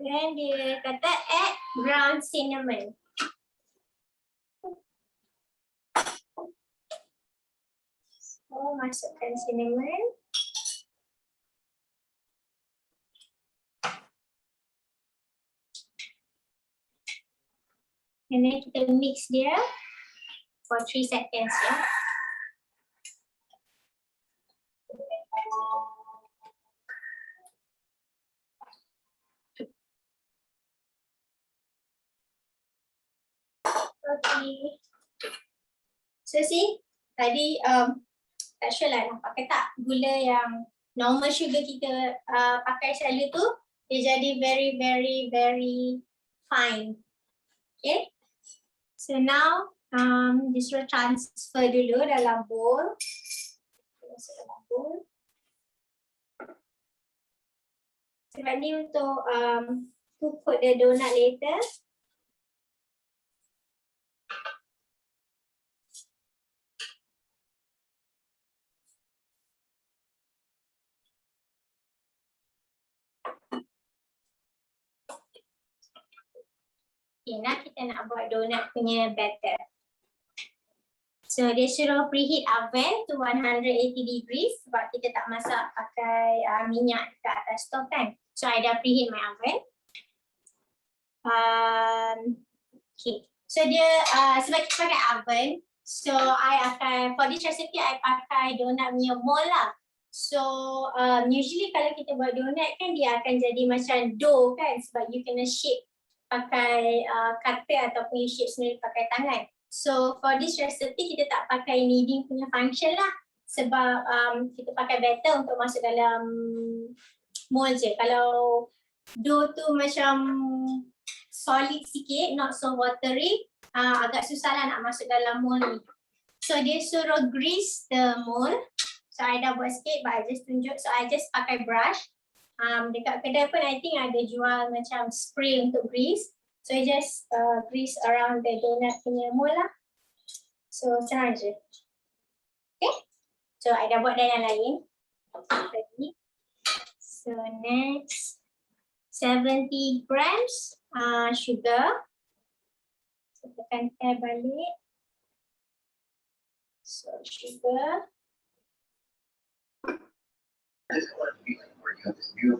Dan dia kata add ground cinnamon. So masukkan cinnamon. And then kita mix dia for 3 seconds ya. Okay. So see, tadi tak sure lah nampak ke tak gula yang normal sugar kita pakai selalu tu dia jadi very very very fine. Okay. So now disuruh transfer dulu dalam bowl. Masuk dalam bowl. Sebab ni untuk to coat the donut later. Okay, now kita nak buat donut punya batter. So dia suruh preheat oven to 180 degrees sebab kita tak masak pakai minyak dekat atas stove kan. So I dah preheat my oven. Okay, so dia sebab kita pakai oven, so I akan for this recipe I pakai donut punya mold lah. So usually kalau kita buat donut kan dia akan jadi macam dough kan sebab you kena shape pakai cutter ataupun you shape sendiri pakai tangan. So for this recipe kita tak pakai kneading punya function lah sebab kita pakai batter untuk masuk dalam mold je. Kalau dough tu macam solid sikit, not so watery, agak susah lah nak masuk dalam mold ni. So dia suruh grease the mold. So I dah buat sikit but I just tunjuk. So I just pakai brush. Dekat kedai pun I think ada jual macam spray untuk grease. So I just grease around the donut punya mold lah. So senang je. Okay. So I dah buat dah yang lain. So next 70 grams sugar. So tekan balik. So sugar.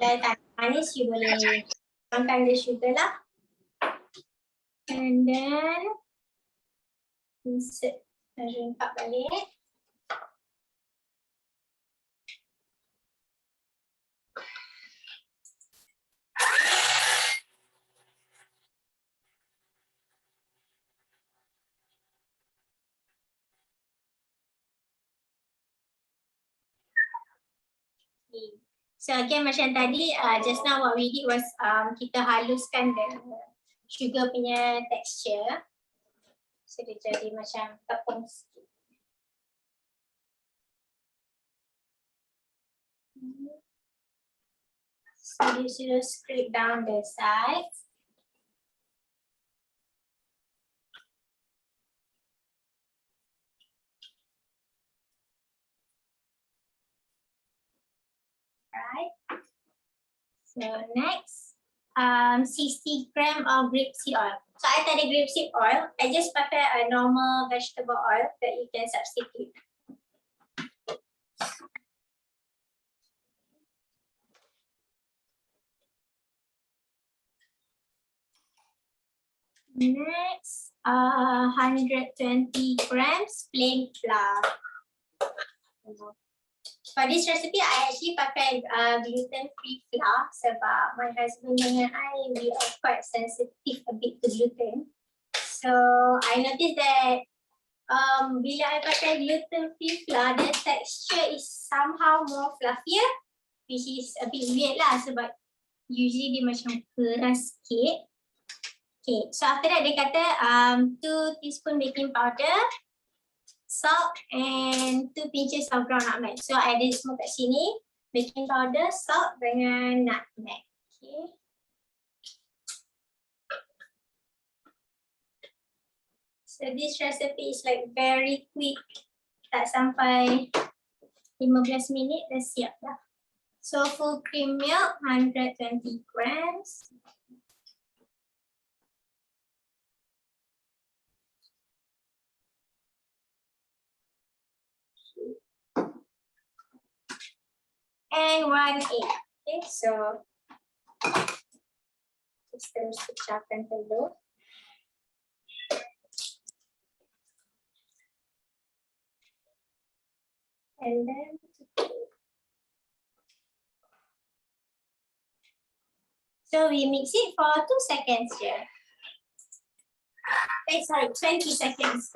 Dan tak manis, you boleh kurangkan the sugar lah. And then insert measuring cup balik. So again macam tadi, just now what we did was kita haluskan the sugar punya texture. So dia jadi macam tepung sikit. So dia sudah scrape down the sides. Right. So next, 60 gram of grapeseed oil. So I tak ada grapeseed oil. I just pakai a normal vegetable oil that you can substitute. Next, 120 grams plain flour. For this recipe, I actually pakai gluten-free flour sebab my husband dengan I, we are quite sensitive a bit to gluten. So I noticed that bila I pakai gluten-free flour, the texture is somehow more fluffier, which is a bit weird lah sebab usually dia macam keras sikit. Okay, so after that dia kata 2 teaspoon baking powder, salt and 2 pinches of ground nutmeg. So I ada semua kat sini, baking powder, salt dengan nutmeg. Okay. So this recipe is like very quick, tak sampai 15 minit dah siap dah. So full cream milk 120 grams. And 1 egg. Okay, so just terus pecahkan telur. And then so we mix it for 2 seconds here. Sorry, 20 seconds.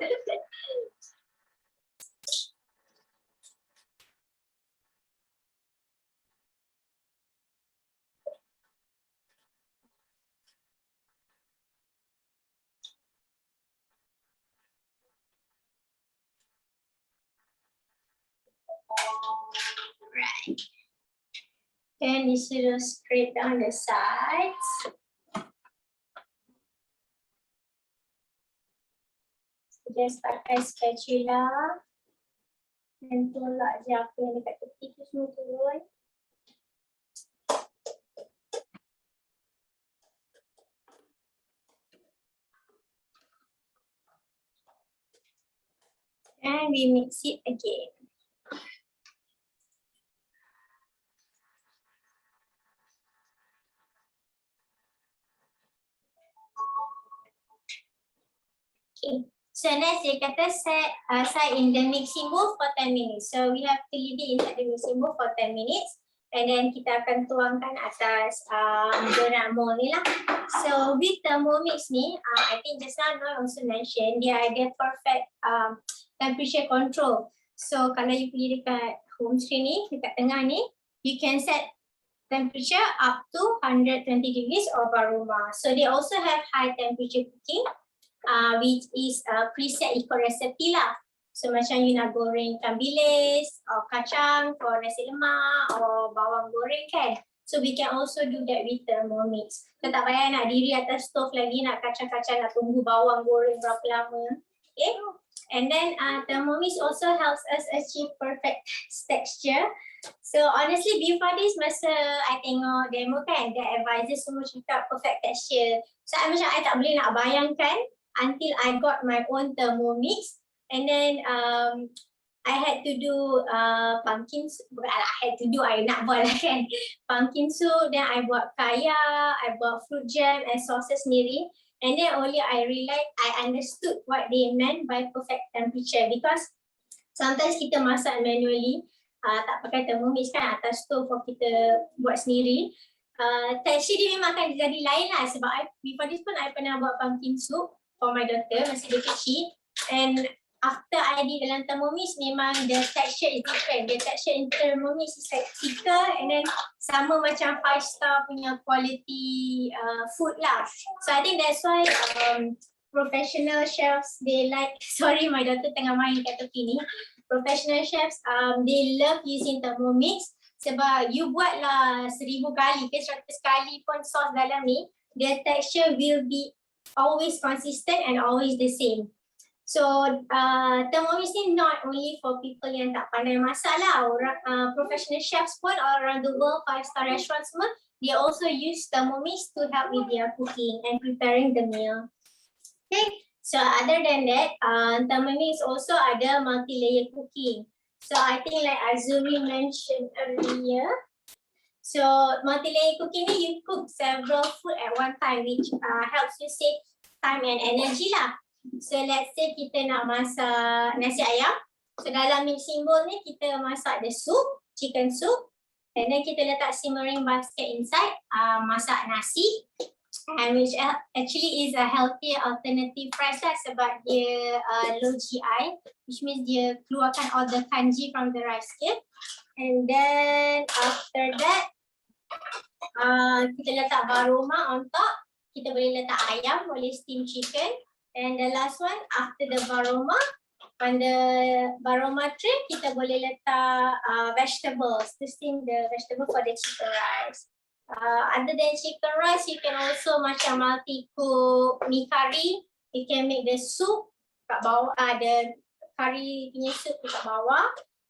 Right. Then you should go straight down the sides. So just pakai spatula dan tolak je apa yang dekat tepi tu semua turun. And we mix it again. Okay. So next dia kata set aside in the mixing bowl for 10 minutes. So we have to leave it inside the mixing bowl for 10 minutes. And then kita akan tuangkan atas donut mold ni lah. So with Thermomix ni, I think just now Noi also mentioned, dia ada perfect temperature control. So kalau you pergi dekat home screen ni, dekat tengah ni, you can set temperature up to 120 degrees over rumah. So they also have high temperature cooking, which is preset ikut recipe lah. So macam you nak goreng ikan bilis, or kacang for nasi lemak, or bawang goreng kan. So we can also do that with Thermomix. So tak payah nak diri atas stove lagi, nak kacang-kacang, nak tunggu bawang goreng berapa lama. Okay. And then Thermomix also helps us achieve perfect texture. So honestly before this masa I tengok demo kan, the advisor semua cakap perfect texture. So I tak boleh nak bayangkan until I got my own Thermomix. And then I had to do pumpkin soup. I nak buat lah kan. Pumpkin soup, then I buat kaya, I buat fruit jam and sauces sendiri. And then only I realized, I understood what they meant by perfect temperature, because sometimes kita masak manually, tak pakai Thermomix kan, atas stove or kita buat sendiri. Texture dia memang akan jadi lain lah, sebab before this pun I pernah buat pumpkin soup for my daughter masa dia kecil. And after I did dalam Thermomix, memang the texture is different. The texture in Thermomix is like thicker and then sama macam 5-star punya quality food lah. So I think that's why professional chefs, they like, sorry my daughter tengah main kat tepi ni. Professional chefs, they love using Thermomix sebab you buatlah 1000 kali ke 100 kali pun sauce dalam ni, the texture will be always consistent and always the same. So Thermomix ni not only for people yang tak pandai masak lah, orang professional chefs pun all around the world, 5-star restaurants semua, they also use Thermomix to help with their cooking and preparing the meal. Okay, so other than that, Thermomix also ada multi-layer cooking. So I think like Azuri mentioned earlier, so multi-layer cooking ni you cook several food at one time, which helps you save time and energy lah. So let's say kita nak masak nasi ayam. So dalam mixing bowl ni kita masak the soup, chicken soup. And then kita letak simmering basket inside, masak nasi. and which actually is a healthy alternative rice lah sebab dia low GI, which means dia keluarkan all the kanji from the rice, okay? And then after that, kita letak baroma on top. Kita boleh letak ayam, boleh steam chicken. And the last one, after the baroma, on the baroma tray, kita boleh letak vegetables to steam the vegetable for the chicken rice. Other than chicken rice, you can also macam multi-cook mee curry. You can make the soup kat bawah, the curry punya soup kat bawah.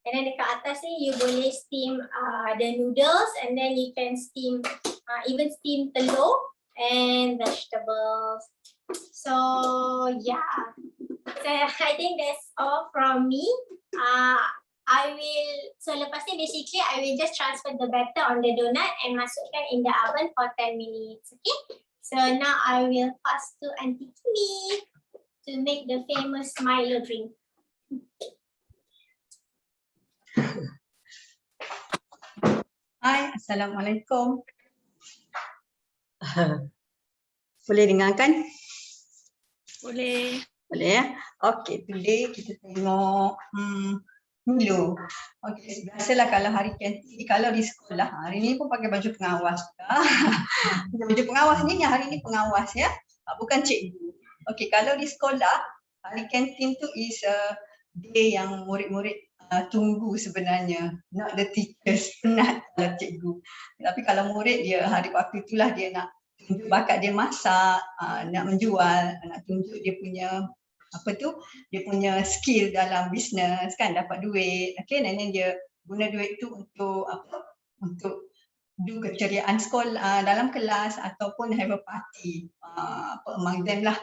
And then dekat atas ni, you boleh steam the noodles, and then you can steam, even steam telur and vegetables. So yeah, so I think that's all from me. So lepas ni basically I will just transfer the batter on the donut and masukkan in the oven for 10 minutes. Okay. So now I will pass to Auntie Kimi to make the famous Milo drink. Hai, Assalamualaikum. Boleh dengarkan? Boleh. Boleh ya? Okay, today kita tengok Milo. Okay, biasalah kalau hari kantin, kalau di sekolah, hari ni pun pakai baju pengawas juga. Baju pengawas ni hari ni pengawas ya, bukan cikgu. Okay, kalau di sekolah, hari kantin tu is a day yang murid-murid tunggu sebenarnya. Not the teachers, penat kalau cikgu. Tapi kalau murid dia hari waktu itulah dia nak tunjuk bakat dia masak, nak menjual, nak tunjuk dia punya dia punya skill dalam bisnes kan, dapat duit. Okay, dan dia guna duit tu untuk untuk do keceriaan sekolah dalam kelas ataupun have a party among them lah.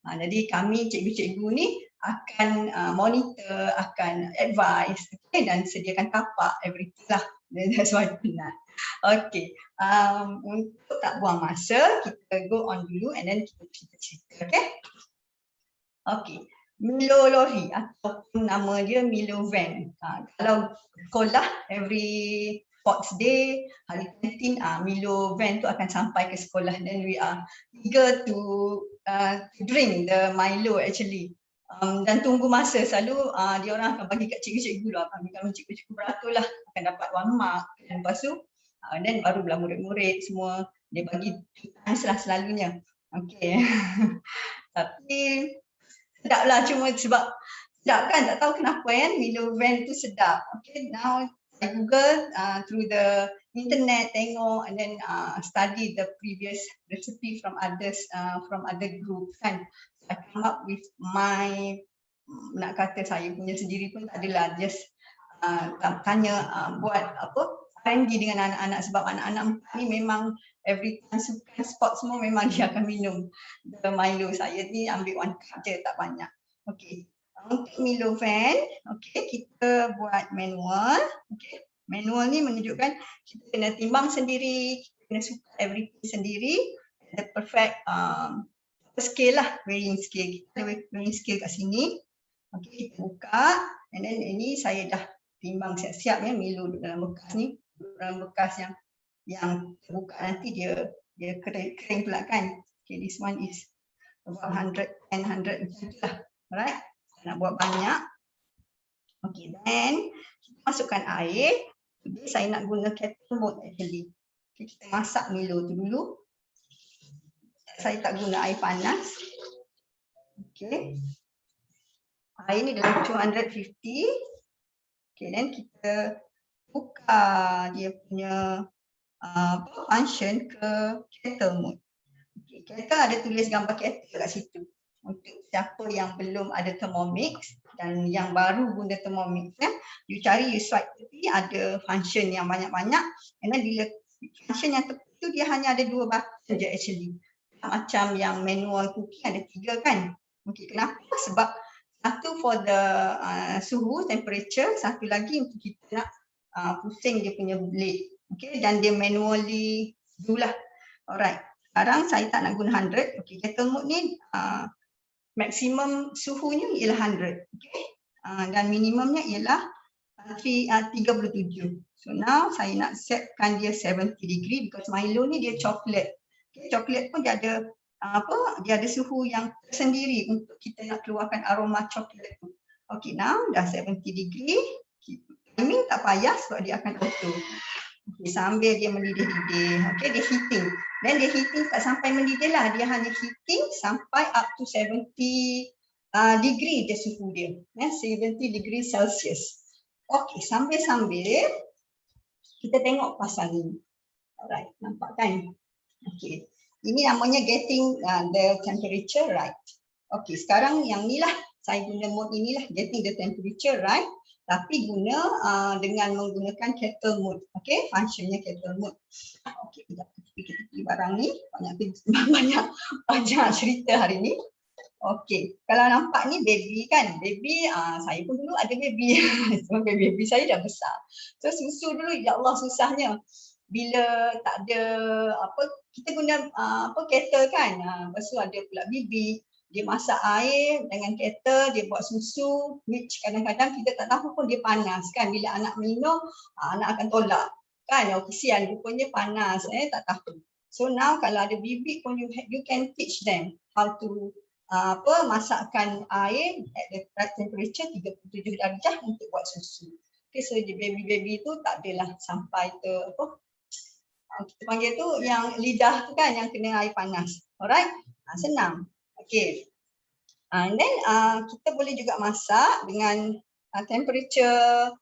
Jadi kami cikgu-cikgu ni akan monitor, akan advise, okay, dan sediakan tapak everything lah. That's why penat. Okay, untuk tak buang masa, kita go on dulu and then kita cerita-cerita, okay? Okay, Milo lori ataupun nama dia Milo van. Kalau sekolah every sports day, hari kantin, Milo van tu akan sampai ke sekolah. Then we are eager to drink the Milo actually. Dan tunggu masa, selalu dia orang akan bagi kat cikgu-cikgu lah. Kami cikgu-cikgu beratur lah akan dapat 1 mark. Dan lepas tu, then barulah murid-murid semua dia bagi 2 times lah selalunya. Okay. Tapi sedap lah, cuma sebab sedap kan, tak tahu kenapa kan Milo van tu sedap. Okay, now I Google through the internet, tengok and then study the previous recipe from others, from other groups kan. I come up with my, nak kata saya punya sendiri pun tak adalah, just tanya buat apa R&D dengan anak-anak, sebab anak-anak ni memang every time sukan sport semua memang dia akan minum the Milo. Saya ni ambil 1 cup je, tak banyak. Okay, untuk Milo van, okay, kita buat manual. Okay, manual ni menunjukkan kita kena timbang sendiri, kita kena suka everything sendiri. The perfect scale lah, weighing scale. Kita ada weighing scale kat sini. Okay, kita buka and then ini saya dah timbang siap-siap ya, Milo dalam bekas ni. Dalam bekas yang terbuka nanti dia kering pula kan. Okay, this one is about 100 macam tu lah. Alright, nak buat banyak. Okay, then kita masukkan air. Today saya nak guna kettle mode actually. Okay, kita masak Milo tu dulu. Saya tak guna air panas. Okay, air ni dalam 250. Okay, then kita buka dia punya function ke kettle mode. Okay, kettle ada tulis gambar kettle kat situ. Untuk siapa yang belum ada Thermomix dan yang baru guna Thermomix, you cari, you swipe tepi, ada function yang banyak-banyak. And then bila function yang tepi tu dia hanya ada 2 button je actually. Macam yang manual cooking ada 3 kan. Okay, kenapa? Sebab satu for the suhu, temperature, satu lagi untuk kita nak pusing dia punya blade. Okay, dan dia manually do lah. Alright, sekarang saya tak nak guna 100. Okay, kettle mode ni maksimum suhunya ialah 100. Okay, dan minimumnya ialah 37. So now saya nak setkan dia 70 degree because Milo ni dia coklat. Okay, coklat pun dia ada dia ada suhu yang tersendiri untuk kita nak keluarkan aroma coklat tu. Okay, now dah 70 degree. Timing tak payah sebab dia akan auto. Okay, sambil dia mendidih-didih. Okay, dia heating. Dan dia heating tak sampai mendidih lah. Dia hanya heating sampai up to 70 degree dia suhu dia. 70 degree Celsius. Okay, sambil-sambil kita tengok pasal ni. Alright, nampak kan? Okay. Ini namanya getting the temperature right. Okay, sekarang yang ni lah. Saya guna mode inilah, getting the temperature right. Tapi guna dengan menggunakan kettle mode. Okay, functionnya kettle mode. Okay, sekejap kita pilih barang ni. Banyak cerita hari ni. Okay, kalau nampak ni baby kan. Baby, saya pun dulu ada baby. Cuma baby saya dah besar. So susu dulu, ya Allah susahnya. Bila tak ada kita guna kettle kan. Lepas tu ada pula bibi. Dia masak air dengan kettle, dia buat susu, which kadang-kadang kita tak tahu pun dia panas kan. Bila anak minum, anak akan tolak. Kan, kesian rupanya panas, tak tahu. So now kalau ada bibik pun you can teach them how to masakkan air at the right temperature 37 darjah untuk buat susu. Okay, so the baby-baby tu tak adalah sampai ke kita panggil tu yang lidah tu kan yang kena air panas. Alright, senang. Okay, and then kita boleh juga masak dengan temperature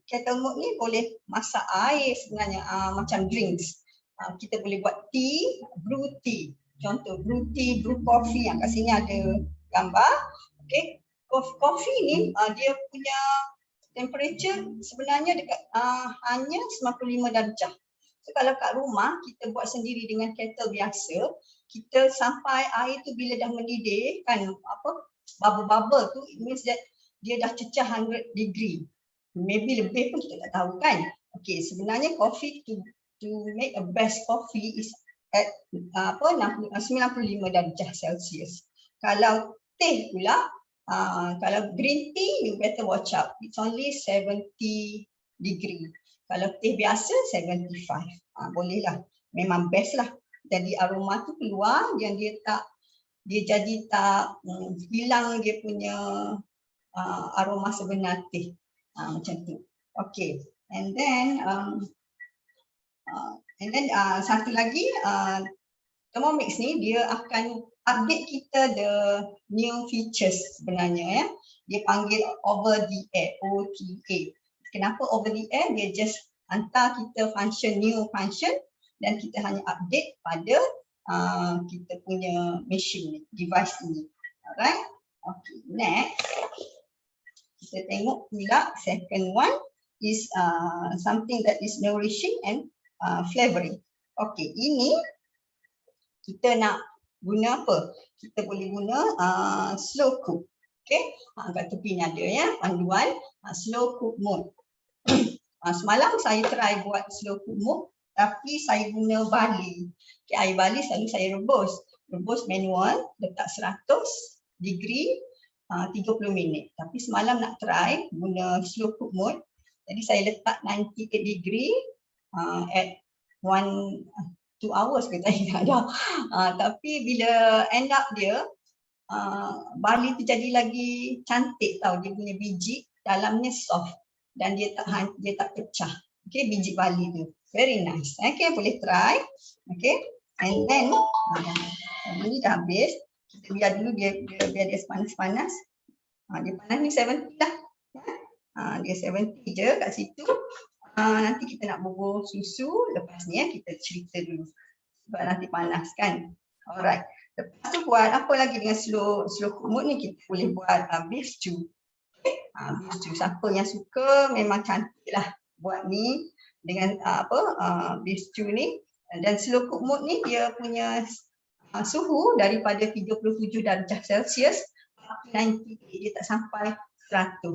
kettle mode ni boleh masak air sebenarnya macam drinks. Kita boleh buat tea, brew tea. Contoh brew tea, brew coffee yang kat sini ada gambar. Okay, coffee ni dia punya temperature sebenarnya dekat hanya 95 darjah. So kalau kat rumah kita buat sendiri dengan kettle biasa, kita sampai air tu bila dah mendidih kan bubble-bubble tu, it means that dia dah cecah 100 degree. Maybe lebih pun kita tak tahu kan. Okay, sebenarnya coffee to make a best coffee is at 95 darjah Celsius. Kalau teh pula, kalau green tea, you better watch out. It's only 70 degree. Kalau teh biasa, 75. Bolehlah. Memang best lah. Jadi aroma tu keluar yang dia jadi tak hilang dia punya aroma sebenar teh. Macam tu. Okay. And then satu lagi, Thermomix ni dia akan update kita the new features sebenarnya ya. Dia panggil over the air, OTA. Kenapa over the air? Dia just hantar kita new function dan kita hanya update pada kita punya machine ni, device ni. Alright. Okay, next. Kita tengok pula second one is something that is nourishing and flavoring. Okay, ini kita nak guna apa? Kita boleh guna slow cook. Okay, kat tepi ni ada ya panduan slow cook mode. Semalam saya try buat slow cook mode tapi saya guna barley. Okay, air barley selalu saya rebus manual letak 100 degree 30 minit. Tapi semalam nak try guna slow cook mode. Jadi saya letak 98 degree at 2 hours ke saya tak ada. Tapi bila end up dia barley tu jadi lagi cantik tau, dia punya biji dalamnya soft dan dia tak pecah. Okay, biji barley tu very nice. Okay, boleh try. Okay, and then ini dah habis. Kita biar dulu biar dia panas-panas. Dia panas ni 70 lah. Dia 70 je kat situ. Nanti kita nak bubur susu. Lepas ni kita cerita dulu. Sebab nanti panas kan. Alright. Lepas tu buat apa lagi dengan slow cook mode ni? Kita boleh buat beef stew. Beef stew. Siapa yang suka memang cantik lah buat ni. Dengan beef stew ni. Dan slow cook mode ni dia punya suhu daripada 37 darjah Celsius 98, dia tak sampai 100.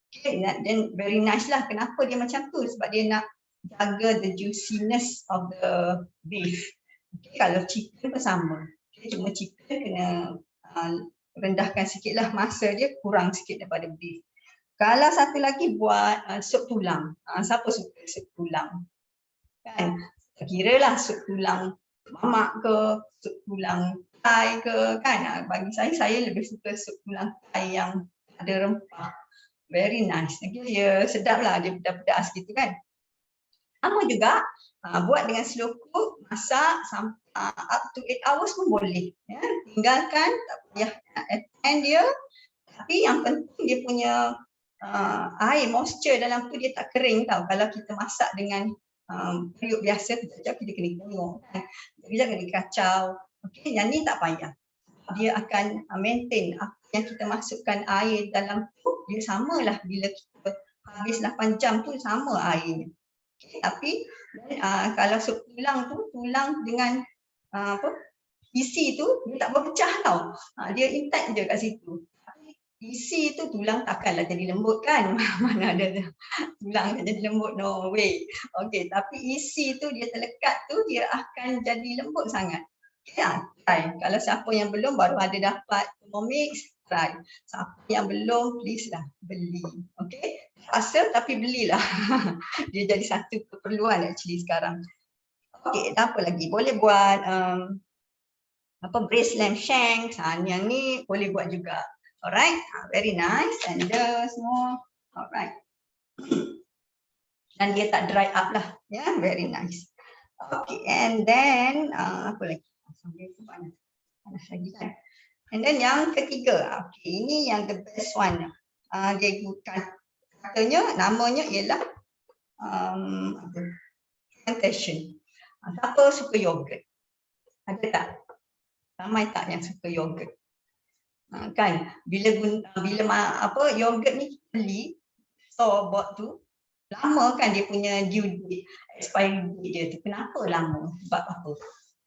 Okay, then very nice lah. Kenapa dia macam tu? Sebab dia nak jaga the juiciness of the beef. Okay, kalau chicken pun sama. Okay, cuma chicken kena rendahkan sikit lah masa dia, kurang sikit daripada beef. Kalau satu lagi buat sup tulang. Siapa suka sup tulang? Kan? Kira lah sup tulang mamak ke, sup tulang Thai ke kan. Bagi saya lebih suka sup tulang Thai yang ada rempah. Very nice. Okay, dia sedap lah, dia pedas-pedas gitu kan. Sama juga buat dengan slow cook, masak up to 8 hours pun boleh. Ya. Tinggalkan, tak payah attend dia. Tapi yang penting dia punya air moisture dalam tu dia tak kering tau. Kalau kita masak dengan periuk biasa, sekejap kita kena tengok kan. Sekejap kena kacau. Okay, yang ni tak payah. Dia akan maintain apa yang kita masukkan air dalam tu, dia samalah bila kita habis 8 jam tu sama airnya. Okay, tapi kalau sup tulang tu, tulang dengan isi tu dia tak berpecah tau. Dia intact je kat situ. Isi tu tulang takkanlah jadi lembut kan. Mana ada tulang jadi lembut, no way. Okay, tapi isi tu dia terlekat tu dia akan jadi lembut sangat. Ya, try. Kalau siapa yang belum baru ada dapat Thermomix, try. Siapa yang belum, please lah beli. Okay, rasa tapi belilah. Dia jadi satu keperluan actually sekarang. Okay, apa lagi? Boleh buat braised lamb shanks. Yang ni boleh buat juga. Alright, very nice. Tender semua. Alright. Dan dia tak dry up lah. Yeah, very nice. Okay, and then apa lagi? Panas lagi kan. And then yang ketiga, okay, ini yang the best one. Dia katanya namanya ialah fermentation. Siapa suka yogurt? Ada tak? Ramai tak yang suka yogurt? Kan bila yogurt ni beli store bought tu lama kan dia punya due date, expiry date dia tu. Kenapa lama? Sebab apa?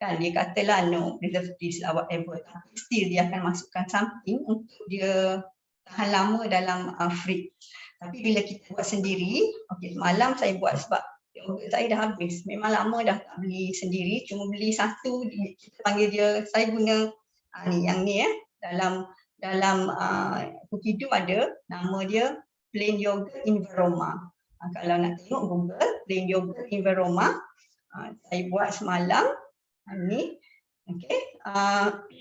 Kan dia katalah no preservatives lah whatever, tapi still dia akan masukkan something untuk dia tahan lama dalam fridge. Tapi bila kita buat sendiri, okay, semalam saya buat sebab yogurt saya dah habis. Memang lama dah tak beli sendiri, cuma beli satu, kita panggil dia, saya guna yang ni dalam Cookido ada nama dia plain yogurt Inveroma. Kalau nak tengok Google plain yogurt Inveroma, saya buat semalam. Ni, okay.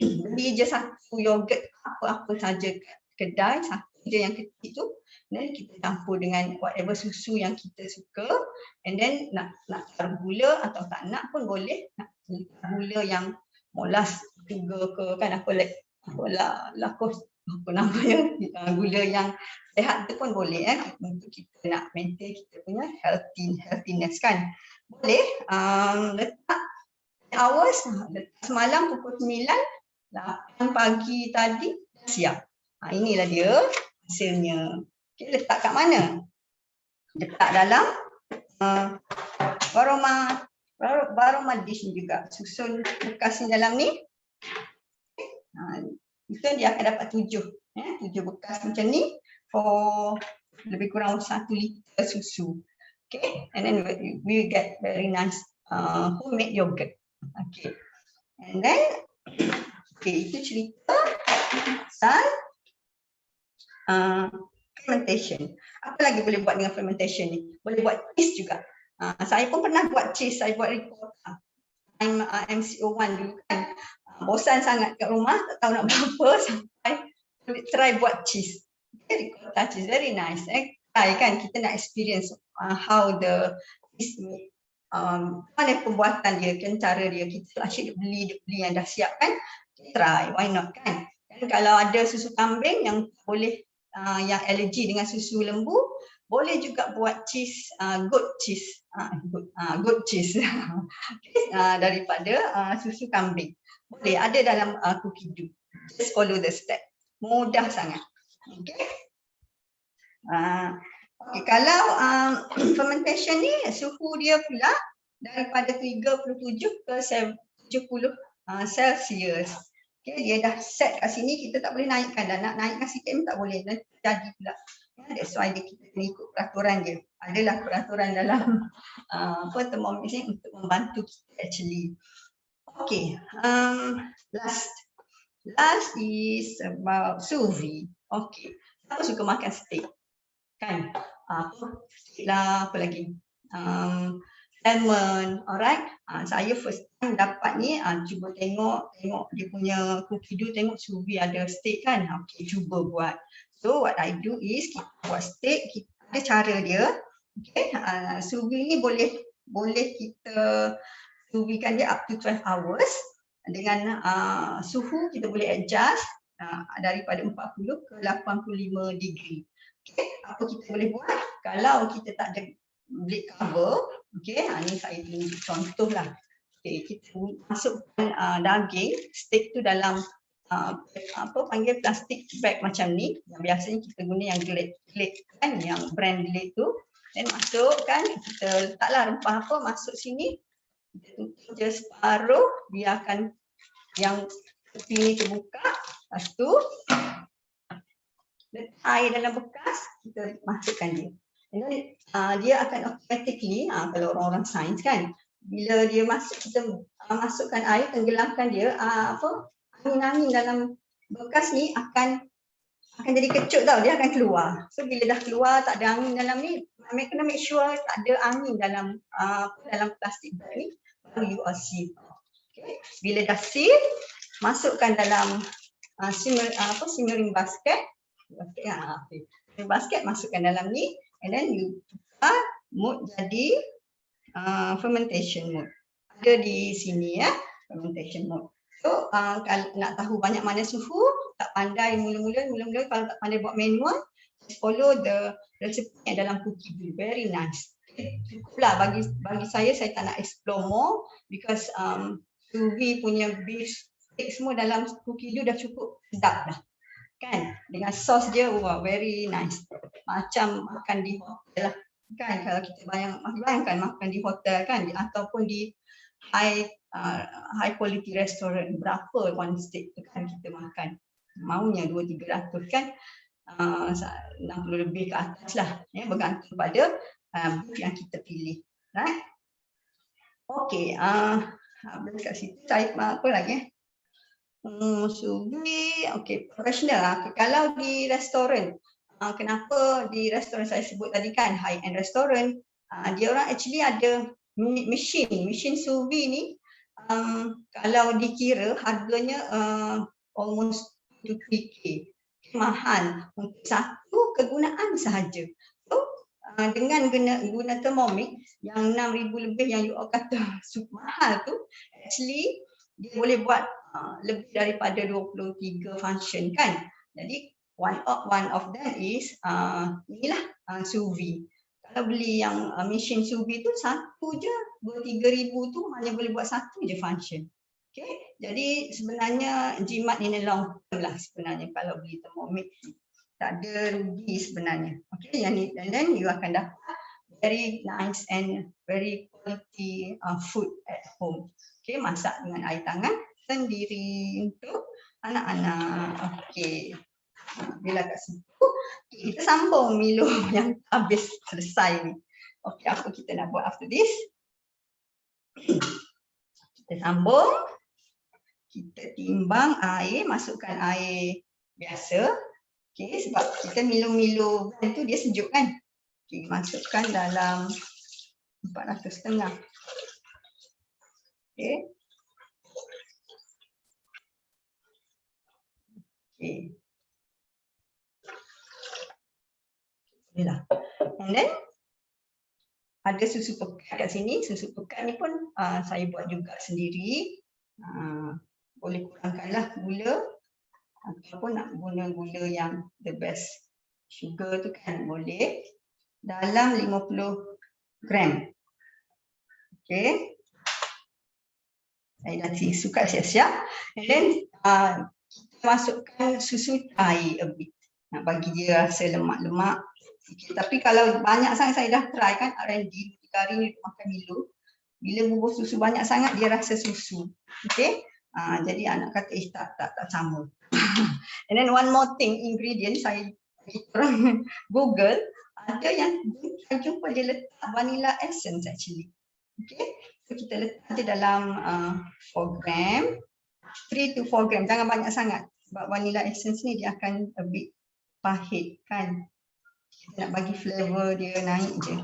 Beli je satu yogurt apa-apa saja kat kedai, satu je yang kecil tu. Dan kita campur dengan whatever susu yang kita suka. And then nak taruh gula atau tak nak pun boleh. Nak gula yang molas sugar ke kan lakos apa namanya, gula yang sehat tu pun boleh untuk kita nak maintain kita punya healthiness kan. Boleh letak hours, semalam pukul 9, 8 pagi tadi siap. Inilah dia hasilnya. Okay, letak kat mana? Letak dalam Baroma dish ni juga. Susun bekas ni dalam ni. Itu dia akan dapat 7 bekas macam ni for lebih kurang 1 liter susu. Okay, and then we get very nice homemade yogurt. Okay, and then itu cerita pasal fermentation. Apa lagi boleh buat dengan fermentation ni? Boleh buat cheese juga. Saya pun pernah buat cheese, saya buat ricotta. I'm MCO1 dulu kan. Bosan sangat kat rumah, tak tahu nak buat apa, sampai try buat cheese. Okay, ricotta cheese, very nice. Try kan, kita nak experience how the cheese made. Mana pembuatan dia, kan cara dia. Kita asyik beli yang dah siap kan, try, why not kan. Dan kalau ada susu kambing yang boleh yang alergi dengan susu lembu, boleh juga buat cheese, goat cheese, goat cheese daripada susu kambing. Boleh, ada dalam Cookido. Just follow the step. Mudah sangat. Okay. Okay, kalau fermentation ni suhu dia pula daripada 37 ke 70 Celsius. Okay, dia dah set kat sini, kita tak boleh naikkan. Dan nak naikkan sikit pun tak boleh, nanti jadi pula. That's why kita kena ikut peraturan dia. Adalah peraturan dalam Thermomix ni untuk membantu kita actually. Okay, last is about sous vide. Okay, siapa suka makan steak? Kan? Steak lah, apa lagi? Salmon, alright? Saya first dapat ni, cuba tengok dia punya cookie dough, tengok Suvi ada steak kan. Okey, cuba buat. So what I do is kita buat steak, kita ada cara dia. Okey, Suvi ni boleh kita suvikan dia up to 12 hours dengan suhu kita boleh adjust daripada 40 ke 85 degree. Okey, apa kita boleh buat kalau kita tak ada blade cover. Okey, ni saya tunjuk contoh lah. Okay, kita masukkan daging steak tu dalam panggil plastik bag macam ni. Yang biasanya kita guna yang glade kan, yang brand glade tu. Dan masukkan, kita letaklah rempah apa masuk sini. Kita tutup je separuh, biarkan yang tepi ni terbuka. Lepas tu letak air dalam bekas, kita masukkan dia. And then, dia akan automatically, kalau orang-orang sains kan, bila dia masuk, kita masukkan air, tenggelamkan dia, angin-angin dalam bekas ni akan jadi kecut tau, dia akan keluar. So bila dah keluar tak ada angin dalam ni, kena make sure tak ada angin dalam plastik bag ni, baru you are seal. Okay. Bila dah seal, masukkan dalam simmering basket. Basket masukkan dalam ni, and then you tukar mode jadi fermentation mode. Ada di sini ya, fermentation mode. So kalau nak tahu banyak mana suhu, tak pandai mula-mula kalau tak pandai buat manual, just follow the recipe yang dalam cookie dough. Very nice. Cukuplah bagi saya tak nak explore more because Suvi punya beef steak semua dalam cookie dough dah cukup sedap dah. Kan? Dengan sos dia, wow, very nice. Macam makan di hotel lah. Kan, kalau kita bayangkan makan di hotel kan, ataupun di high quality restaurant, berapa one steak tu kan kita makan, maunya 200-300 kan, 60 lebih ke atas lah ya, bergantung pada beef yang kita pilih, right? Okey, kat situ saya apa lagi Suvi, okey, professional lah. Kalau di restoran, kenapa di restoran saya sebut tadi kan high end restoran, dia orang actually ada mesin Suvi ni, kalau dikira harganya almost 3K, mahal untuk satu kegunaan sahaja. So dengan guna Thermomix yang 6,000 lebih yang you all kata mahal tu, actually dia boleh buat lebih daripada 23 function kan. Jadi one of them is inilah Suvi. Kalau beli yang mesin Suvi tu satu je 2-3 ribu tu hanya boleh buat satu je function. Okay, jadi sebenarnya jimat in a long term lah sebenarnya kalau beli Thermomix, tak ada rugi sebenarnya. Okay, and then you akan dapat very nice and very quality food at home. Okay, masak dengan air tangan sendiri untuk anak-anak. Okay, bila kat situ kita sambung Milo yang habis selesai ni. Okay, apa kita nak buat after this? Kita sambung. Kita timbang air, masukkan air biasa. Okay, sebab kita Milo tu dia sejuk kan. Okay, masukkan dalam 400.5. Okay. Okay. Inilah. And then ada susu pekat kat sini. Susu pekat ni pun saya buat juga sendiri. Boleh kurangkanlah gula ataupun nak guna gula yang the best sugar tu kan boleh dalam 50 gram. Okay. Saya dah suka siap-siap. And then kita masukkan susu cair a bit. Nak bagi dia rasa lemak-lemak sikit. Tapi kalau banyak sangat, saya dah try kan R&D 3 hari ni makan Milo. Bila bubuh susu banyak sangat dia rasa susu. Okay. Jadi anak kata tak sama. And then one more thing, ingredient saya Google, ada yang saya jumpa dia letak vanilla essence actually. Okay, so kita letak dia dalam 4 gram, 3 to 4 gram, jangan banyak sangat sebab vanilla essence ni dia akan a bit pahit kan. Kita nak bagi flavor dia naik je.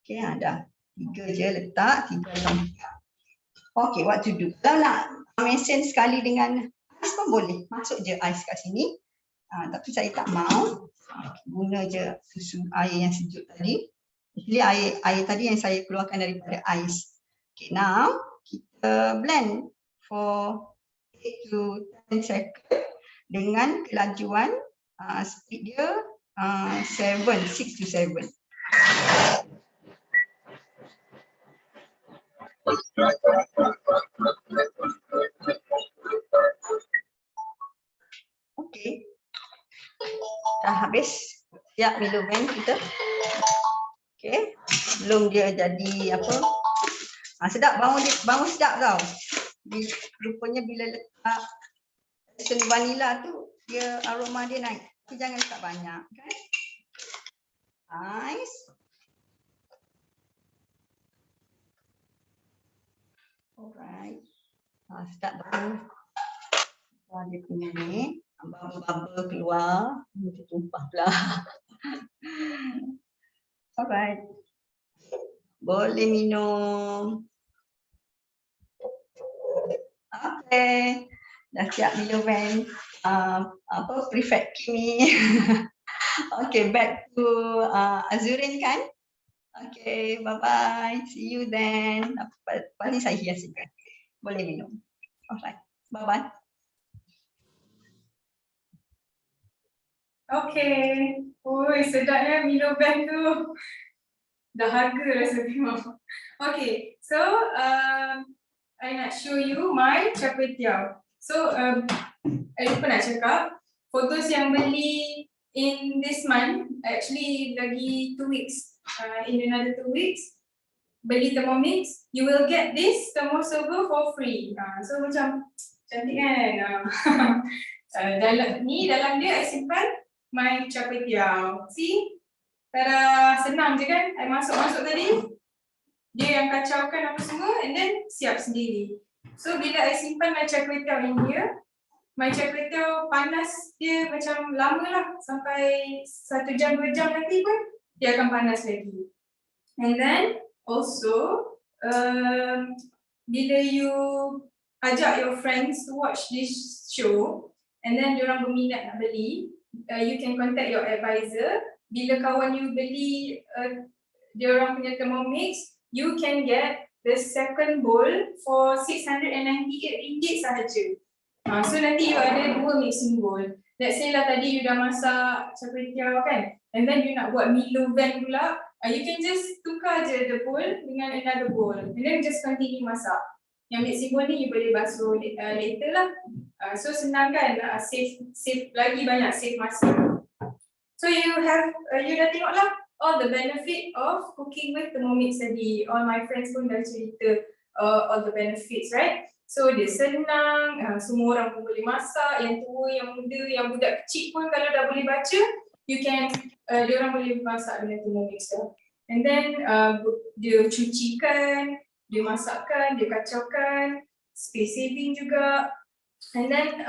Okay, dah 3 je letak, 3 lengkap. Okay, what to do? Kalau nak mesin sekali dengan ais pun boleh. Masuk je ais kat sini. Tapi saya tak mau. Guna je susu air yang sejuk tadi. Jadi air tadi yang saya keluarkan daripada ais. Okay, now kita blend for 8 to 10 seconds dengan kelajuan speed dia 6 to 7. Okey. Dah habis. Siap Milo Van kita. Okey. Belum dia jadi apa? Sedap, bangun sedap tau. Rupanya bila letak essence vanilla tu dia aroma dia naik. Tapi jangan letak banyak kan. Nice. Alright. Start baru. Dia punya ni bubble keluar. Mesti tumpah pula. Alright. Boleh minum. Okay. Dah siap Milo Van. Prefect Kimi. Okay, back to Azurin kan? Okay, bye-bye. See you then. Paling saya hiaskan. Boleh minum. Alright, bye-bye. Okay. Oi, sedapnya Milo Van tu. Dahaga rasa tengok. Okay, so I nak show you my char kway teow. So I lupa nak cakap, for those yang beli in this month, actually lagi 2 weeks, in another 2 weeks, beli Thermomix, you will get this thermoserver for free. So macam cantik kan? Dalam dia I simpan my char kway teow. See? Tada, senang je kan? I masuk tadi, dia yang kacaukan apa semua and then siap sendiri. So bila I simpan my char kway teow in here, my char kway teow panas dia macam lama lah, sampai 1 jam 2 jam nanti pun dia akan panas lagi. And then also bila you ajak your friends to watch this show and then diorang berminat nak beli, you can contact your advisor. Bila kawan you beli diorang punya Thermomix, you can get the second bowl for RM698 sahaja. So nanti you ada 2 mixing bowl. Let's say lah tadi you dah masak char kway teow kan, and then you nak buat Milo Van pula, you can just tukar je the bowl dengan another bowl and then just continue masak. Yang mixing bowl ni you boleh basuh later lah. So senang kan, save lagi banyak, save masa. So you dah tengok lah all the benefit of cooking with Thermomix tadi. All my friends pun dah cerita all the benefits, right? So dia senang, semua orang pun boleh masak, yang tua, yang muda, yang budak kecil pun kalau dah boleh baca, dia orang boleh masak dengan Thermomix tu. And then dia cucikan, dia masakkan, dia kacaukan, space saving juga. And then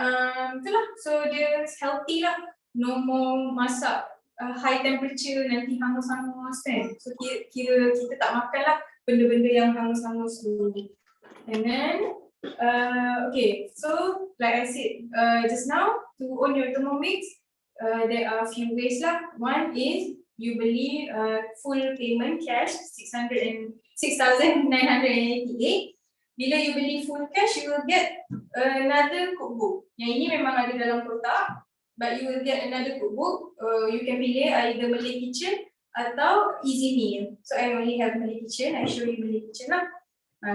itulah, so dia healthy lah. No more masak high temperature nanti hangus-hangus kan. So kira kita tak makan lah benda-benda yang hangus-hangus dulu. And then okay, so like I said just now, to own your Thermomix, there are a few ways lah. One is you beli full payment cash, 6,988. Bila you beli full cash, you will get another cookbook. Yang ini memang ada dalam kotak, but you will get another cookbook. You can pilih either Malay Kitchen atau Easy Meal. So I only have Malay Kitchen. I show you Malay Kitchen lah.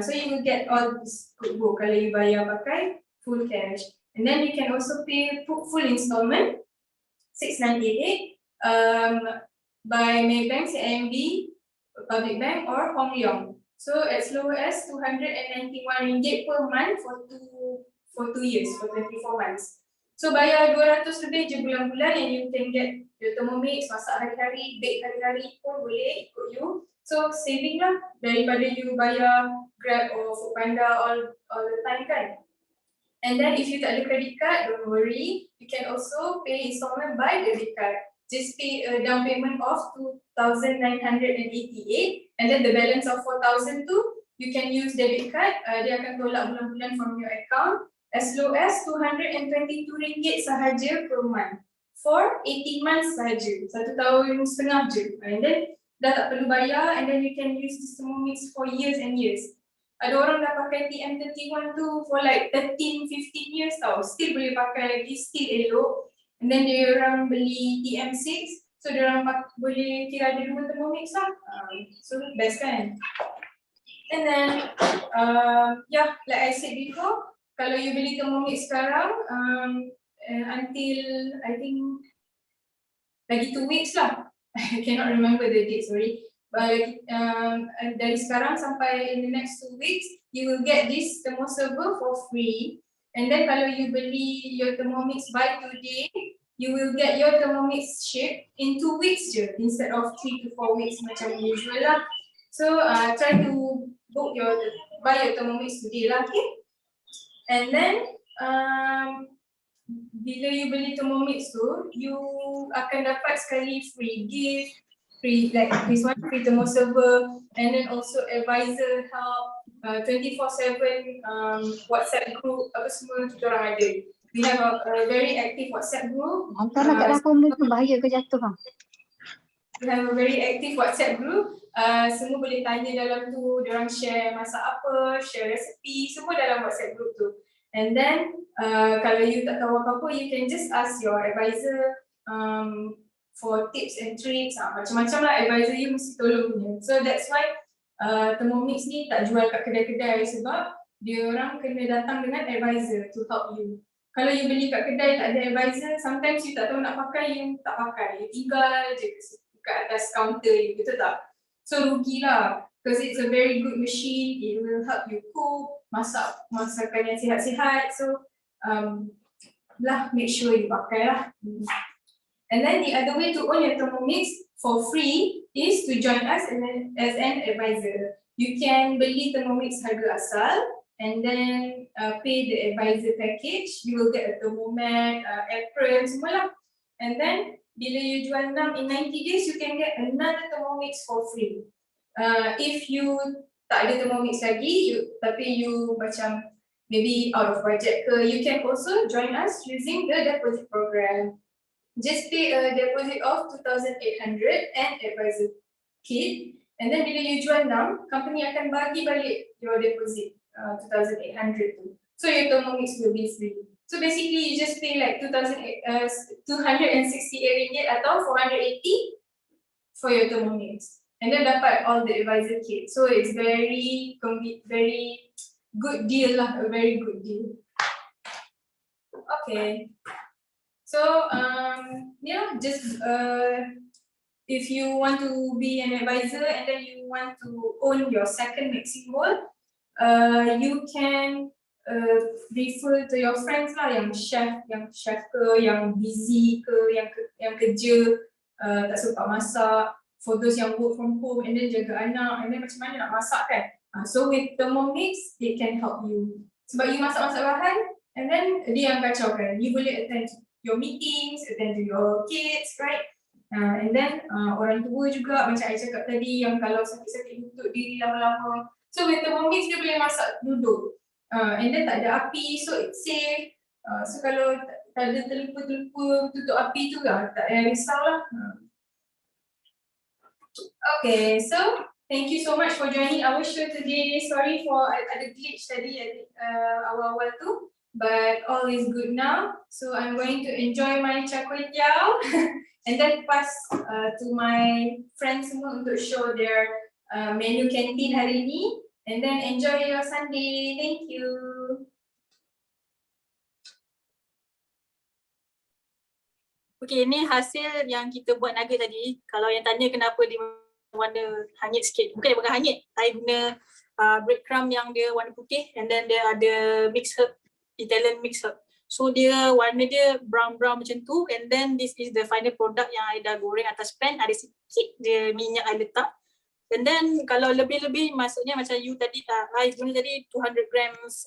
So you will get all this cookbook kalau you bayar pakai full cash. And then you can also pay full installment, 698, by Maybank, CIMB, Public Bank or Hong Leong. So as low as RM291 per month for 2 years, for 24 months. So bayar 200 lebih je bulan-bulan and you can get your Thermomix, masak hari-hari, bake hari-hari pun boleh ikut you. So saving lah daripada you bayar Grab or Foodpanda all the time kan. And then if you tak ada credit card, don't worry, you can also pay installment by debit card. Just pay a down payment of 2,988 and then the balance of 4,000 tu you can use debit card. Dia akan tolak bulan-bulan from your account as low as RM222 sahaja per month for 18 months sahaja, 1 tahun setengah je. And then dah tak perlu bayar, and then you can use this Thermomix for years and years. Ada orang dah pakai TM31 tu for like 13-15 years tau, still boleh pakai lagi, still elok. And then dia orang beli TM6, so dia orang boleh kira ada 2 Thermomix lah. So best kan? And then yeah, like I said before, kalau you beli Thermomix sekarang until I think lagi 2 weeks lah. I cannot remember the date, sorry. But dari sekarang sampai in the next 2 weeks, you will get this thermoserver for free. And then kalau you beli your Thermomix by today, you will get your Thermomix shipped in 2 weeks je instead of 3 to 4 weeks macam usual lah. So try to buy your Thermomix today lah, okay? And then bila you beli Thermomix tu, you akan dapat sekali free gift, free like this one, free thermoserver, and then also advisor help, 24/7 WhatsApp group, apa semua kita orang ada. We have a very active WhatsApp group. Hantarlah kat dapur tu bahaya ke jatuh bang. We have a very active WhatsApp group. Semua boleh tanya dalam tu, diorang share masak apa, share resepi, semua dalam WhatsApp group tu. And then kalau you tak tahu apa-apa, you can just ask your advisor for tips and tricks. Macam-macam lah advisor you mesti tolong punya. So that's why Thermomix ni tak jual kat kedai-kedai sebab dia orang kena datang dengan advisor to help you. Kalau you beli kat kedai tak ada advisor, sometimes you tak tahu nak pakai, you tak pakai. You tinggal je kat atas counter you, betul tak? So rugilah, because it's a very good machine, it will help you cook, masak masakan yang sihat-sihat. So make sure you pakai lah. And then the other way to own your Thermomix for free is to join us as an advisor. You can beli Thermomix harga asal and then pay the advisor package. You will get a thermomat, apron, semua lah. And then bila you jual 6 in 90 days, you can get another Thermomix for free. If you tak ada Thermomix lagi, tapi you macam maybe out of budget ke, you can also join us using the deposit program. Just pay a deposit of 2,800 and advisor kit, and then bila you jual 6, company akan bagi balik your deposit 2,800 tu. So your Thermomix will be free. So basically you just pay like 268 ringgit atau 480 for your Thermomix, and then dapat all the advisor kit. So it's very good deal lah, a very good deal. Okay. So yeah, just if you want to be an advisor and then you want to own your second mixing bowl, you can refer to your friends lah, yang chef ke, yang busy ke, yang kerja tak sempat masak, for those yang work from home and then jaga anak and then macam mana nak masak kan. So with Thermomix, they can help you. Sebab you masak-masak bahan and then dia yang kacau kan. You boleh attend to your meetings, attend to your kids, right? And then orang tua juga macam I cakap tadi, yang kalau sakit-sakit duduk diri lama-lama. So with Thermomix dia boleh masak duduk. And then tak ada api, so it's safe. So kalau tak ada terlupa tutup api tu tak payah risau lah. Okay, so thank you so much for joining our show today. Sorry for ada glitch tadi awal-awal tu, but all is good now. So I'm going to enjoy my char kway teow and then pass to my friends semua untuk show their menu canteen hari ni. And then enjoy your Sunday. Thank you. Okay, ni hasil yang kita buat nugget tadi. Kalau yang tanya kenapa dia warna hanyut sikit, bukan hanyut. I guna breadcrumb yang dia warna putih and then dia ada mixed herb, Italian mixed herb. So dia warna dia brown-brown macam tu, and then this is the final product yang I dah goreng atas pan. Ada sikit je minyak I letak. And then kalau lebih-lebih, maksudnya macam you tadi, I guna tadi 200 grams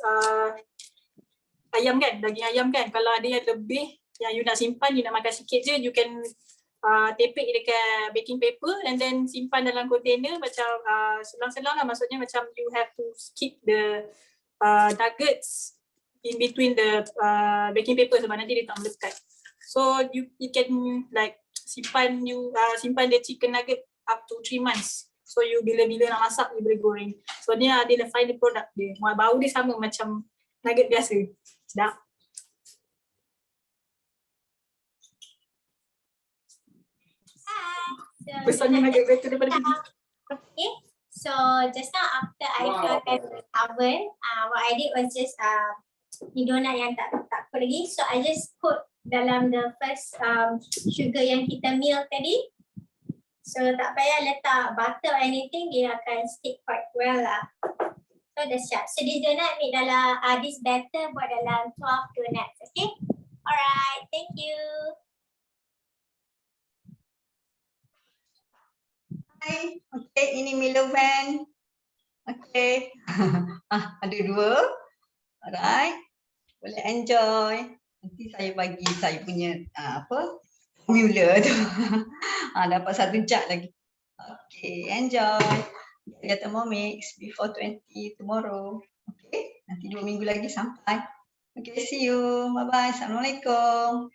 ayam kan, daging ayam kan. Kalau ada yang lebih, yang you nak simpan, you nak makan sikit je, you can tapik dekat baking paper and then simpan dalam container macam selang-selang lah, maksudnya macam you have to keep the nuggets in between the baking paper sebab nanti dia tak melekat. So you can like simpan the chicken nugget up to 3 months. So you bila-bila nak masak you boleh goreng. So dia ada final product dia. Bau dia sama macam nugget biasa. Sedap. So, Pesannya nugget better daripada ni. okay. So just now after I keluarkan the oven, what I did was just ni donat yang tak cook lagi. So I just put dalam the first sugar yang kita melt tadi. So tak payah letak butter or anything, dia akan stick quite well lah. So dah siap. So this donut ni dalam this batter buat dalam 12 donuts, okay? Alright, thank you. Hai, okay, ini Milo Van. Okay. Ada 2. Alright. Boleh enjoy. Nanti saya bagi saya punya formula tu. Dapat 1 jug lagi. Okay, enjoy. Get more mix before 20 tomorrow. Okay, nanti 2 minggu lagi sampai. Okay, see you. Bye-bye. Assalamualaikum.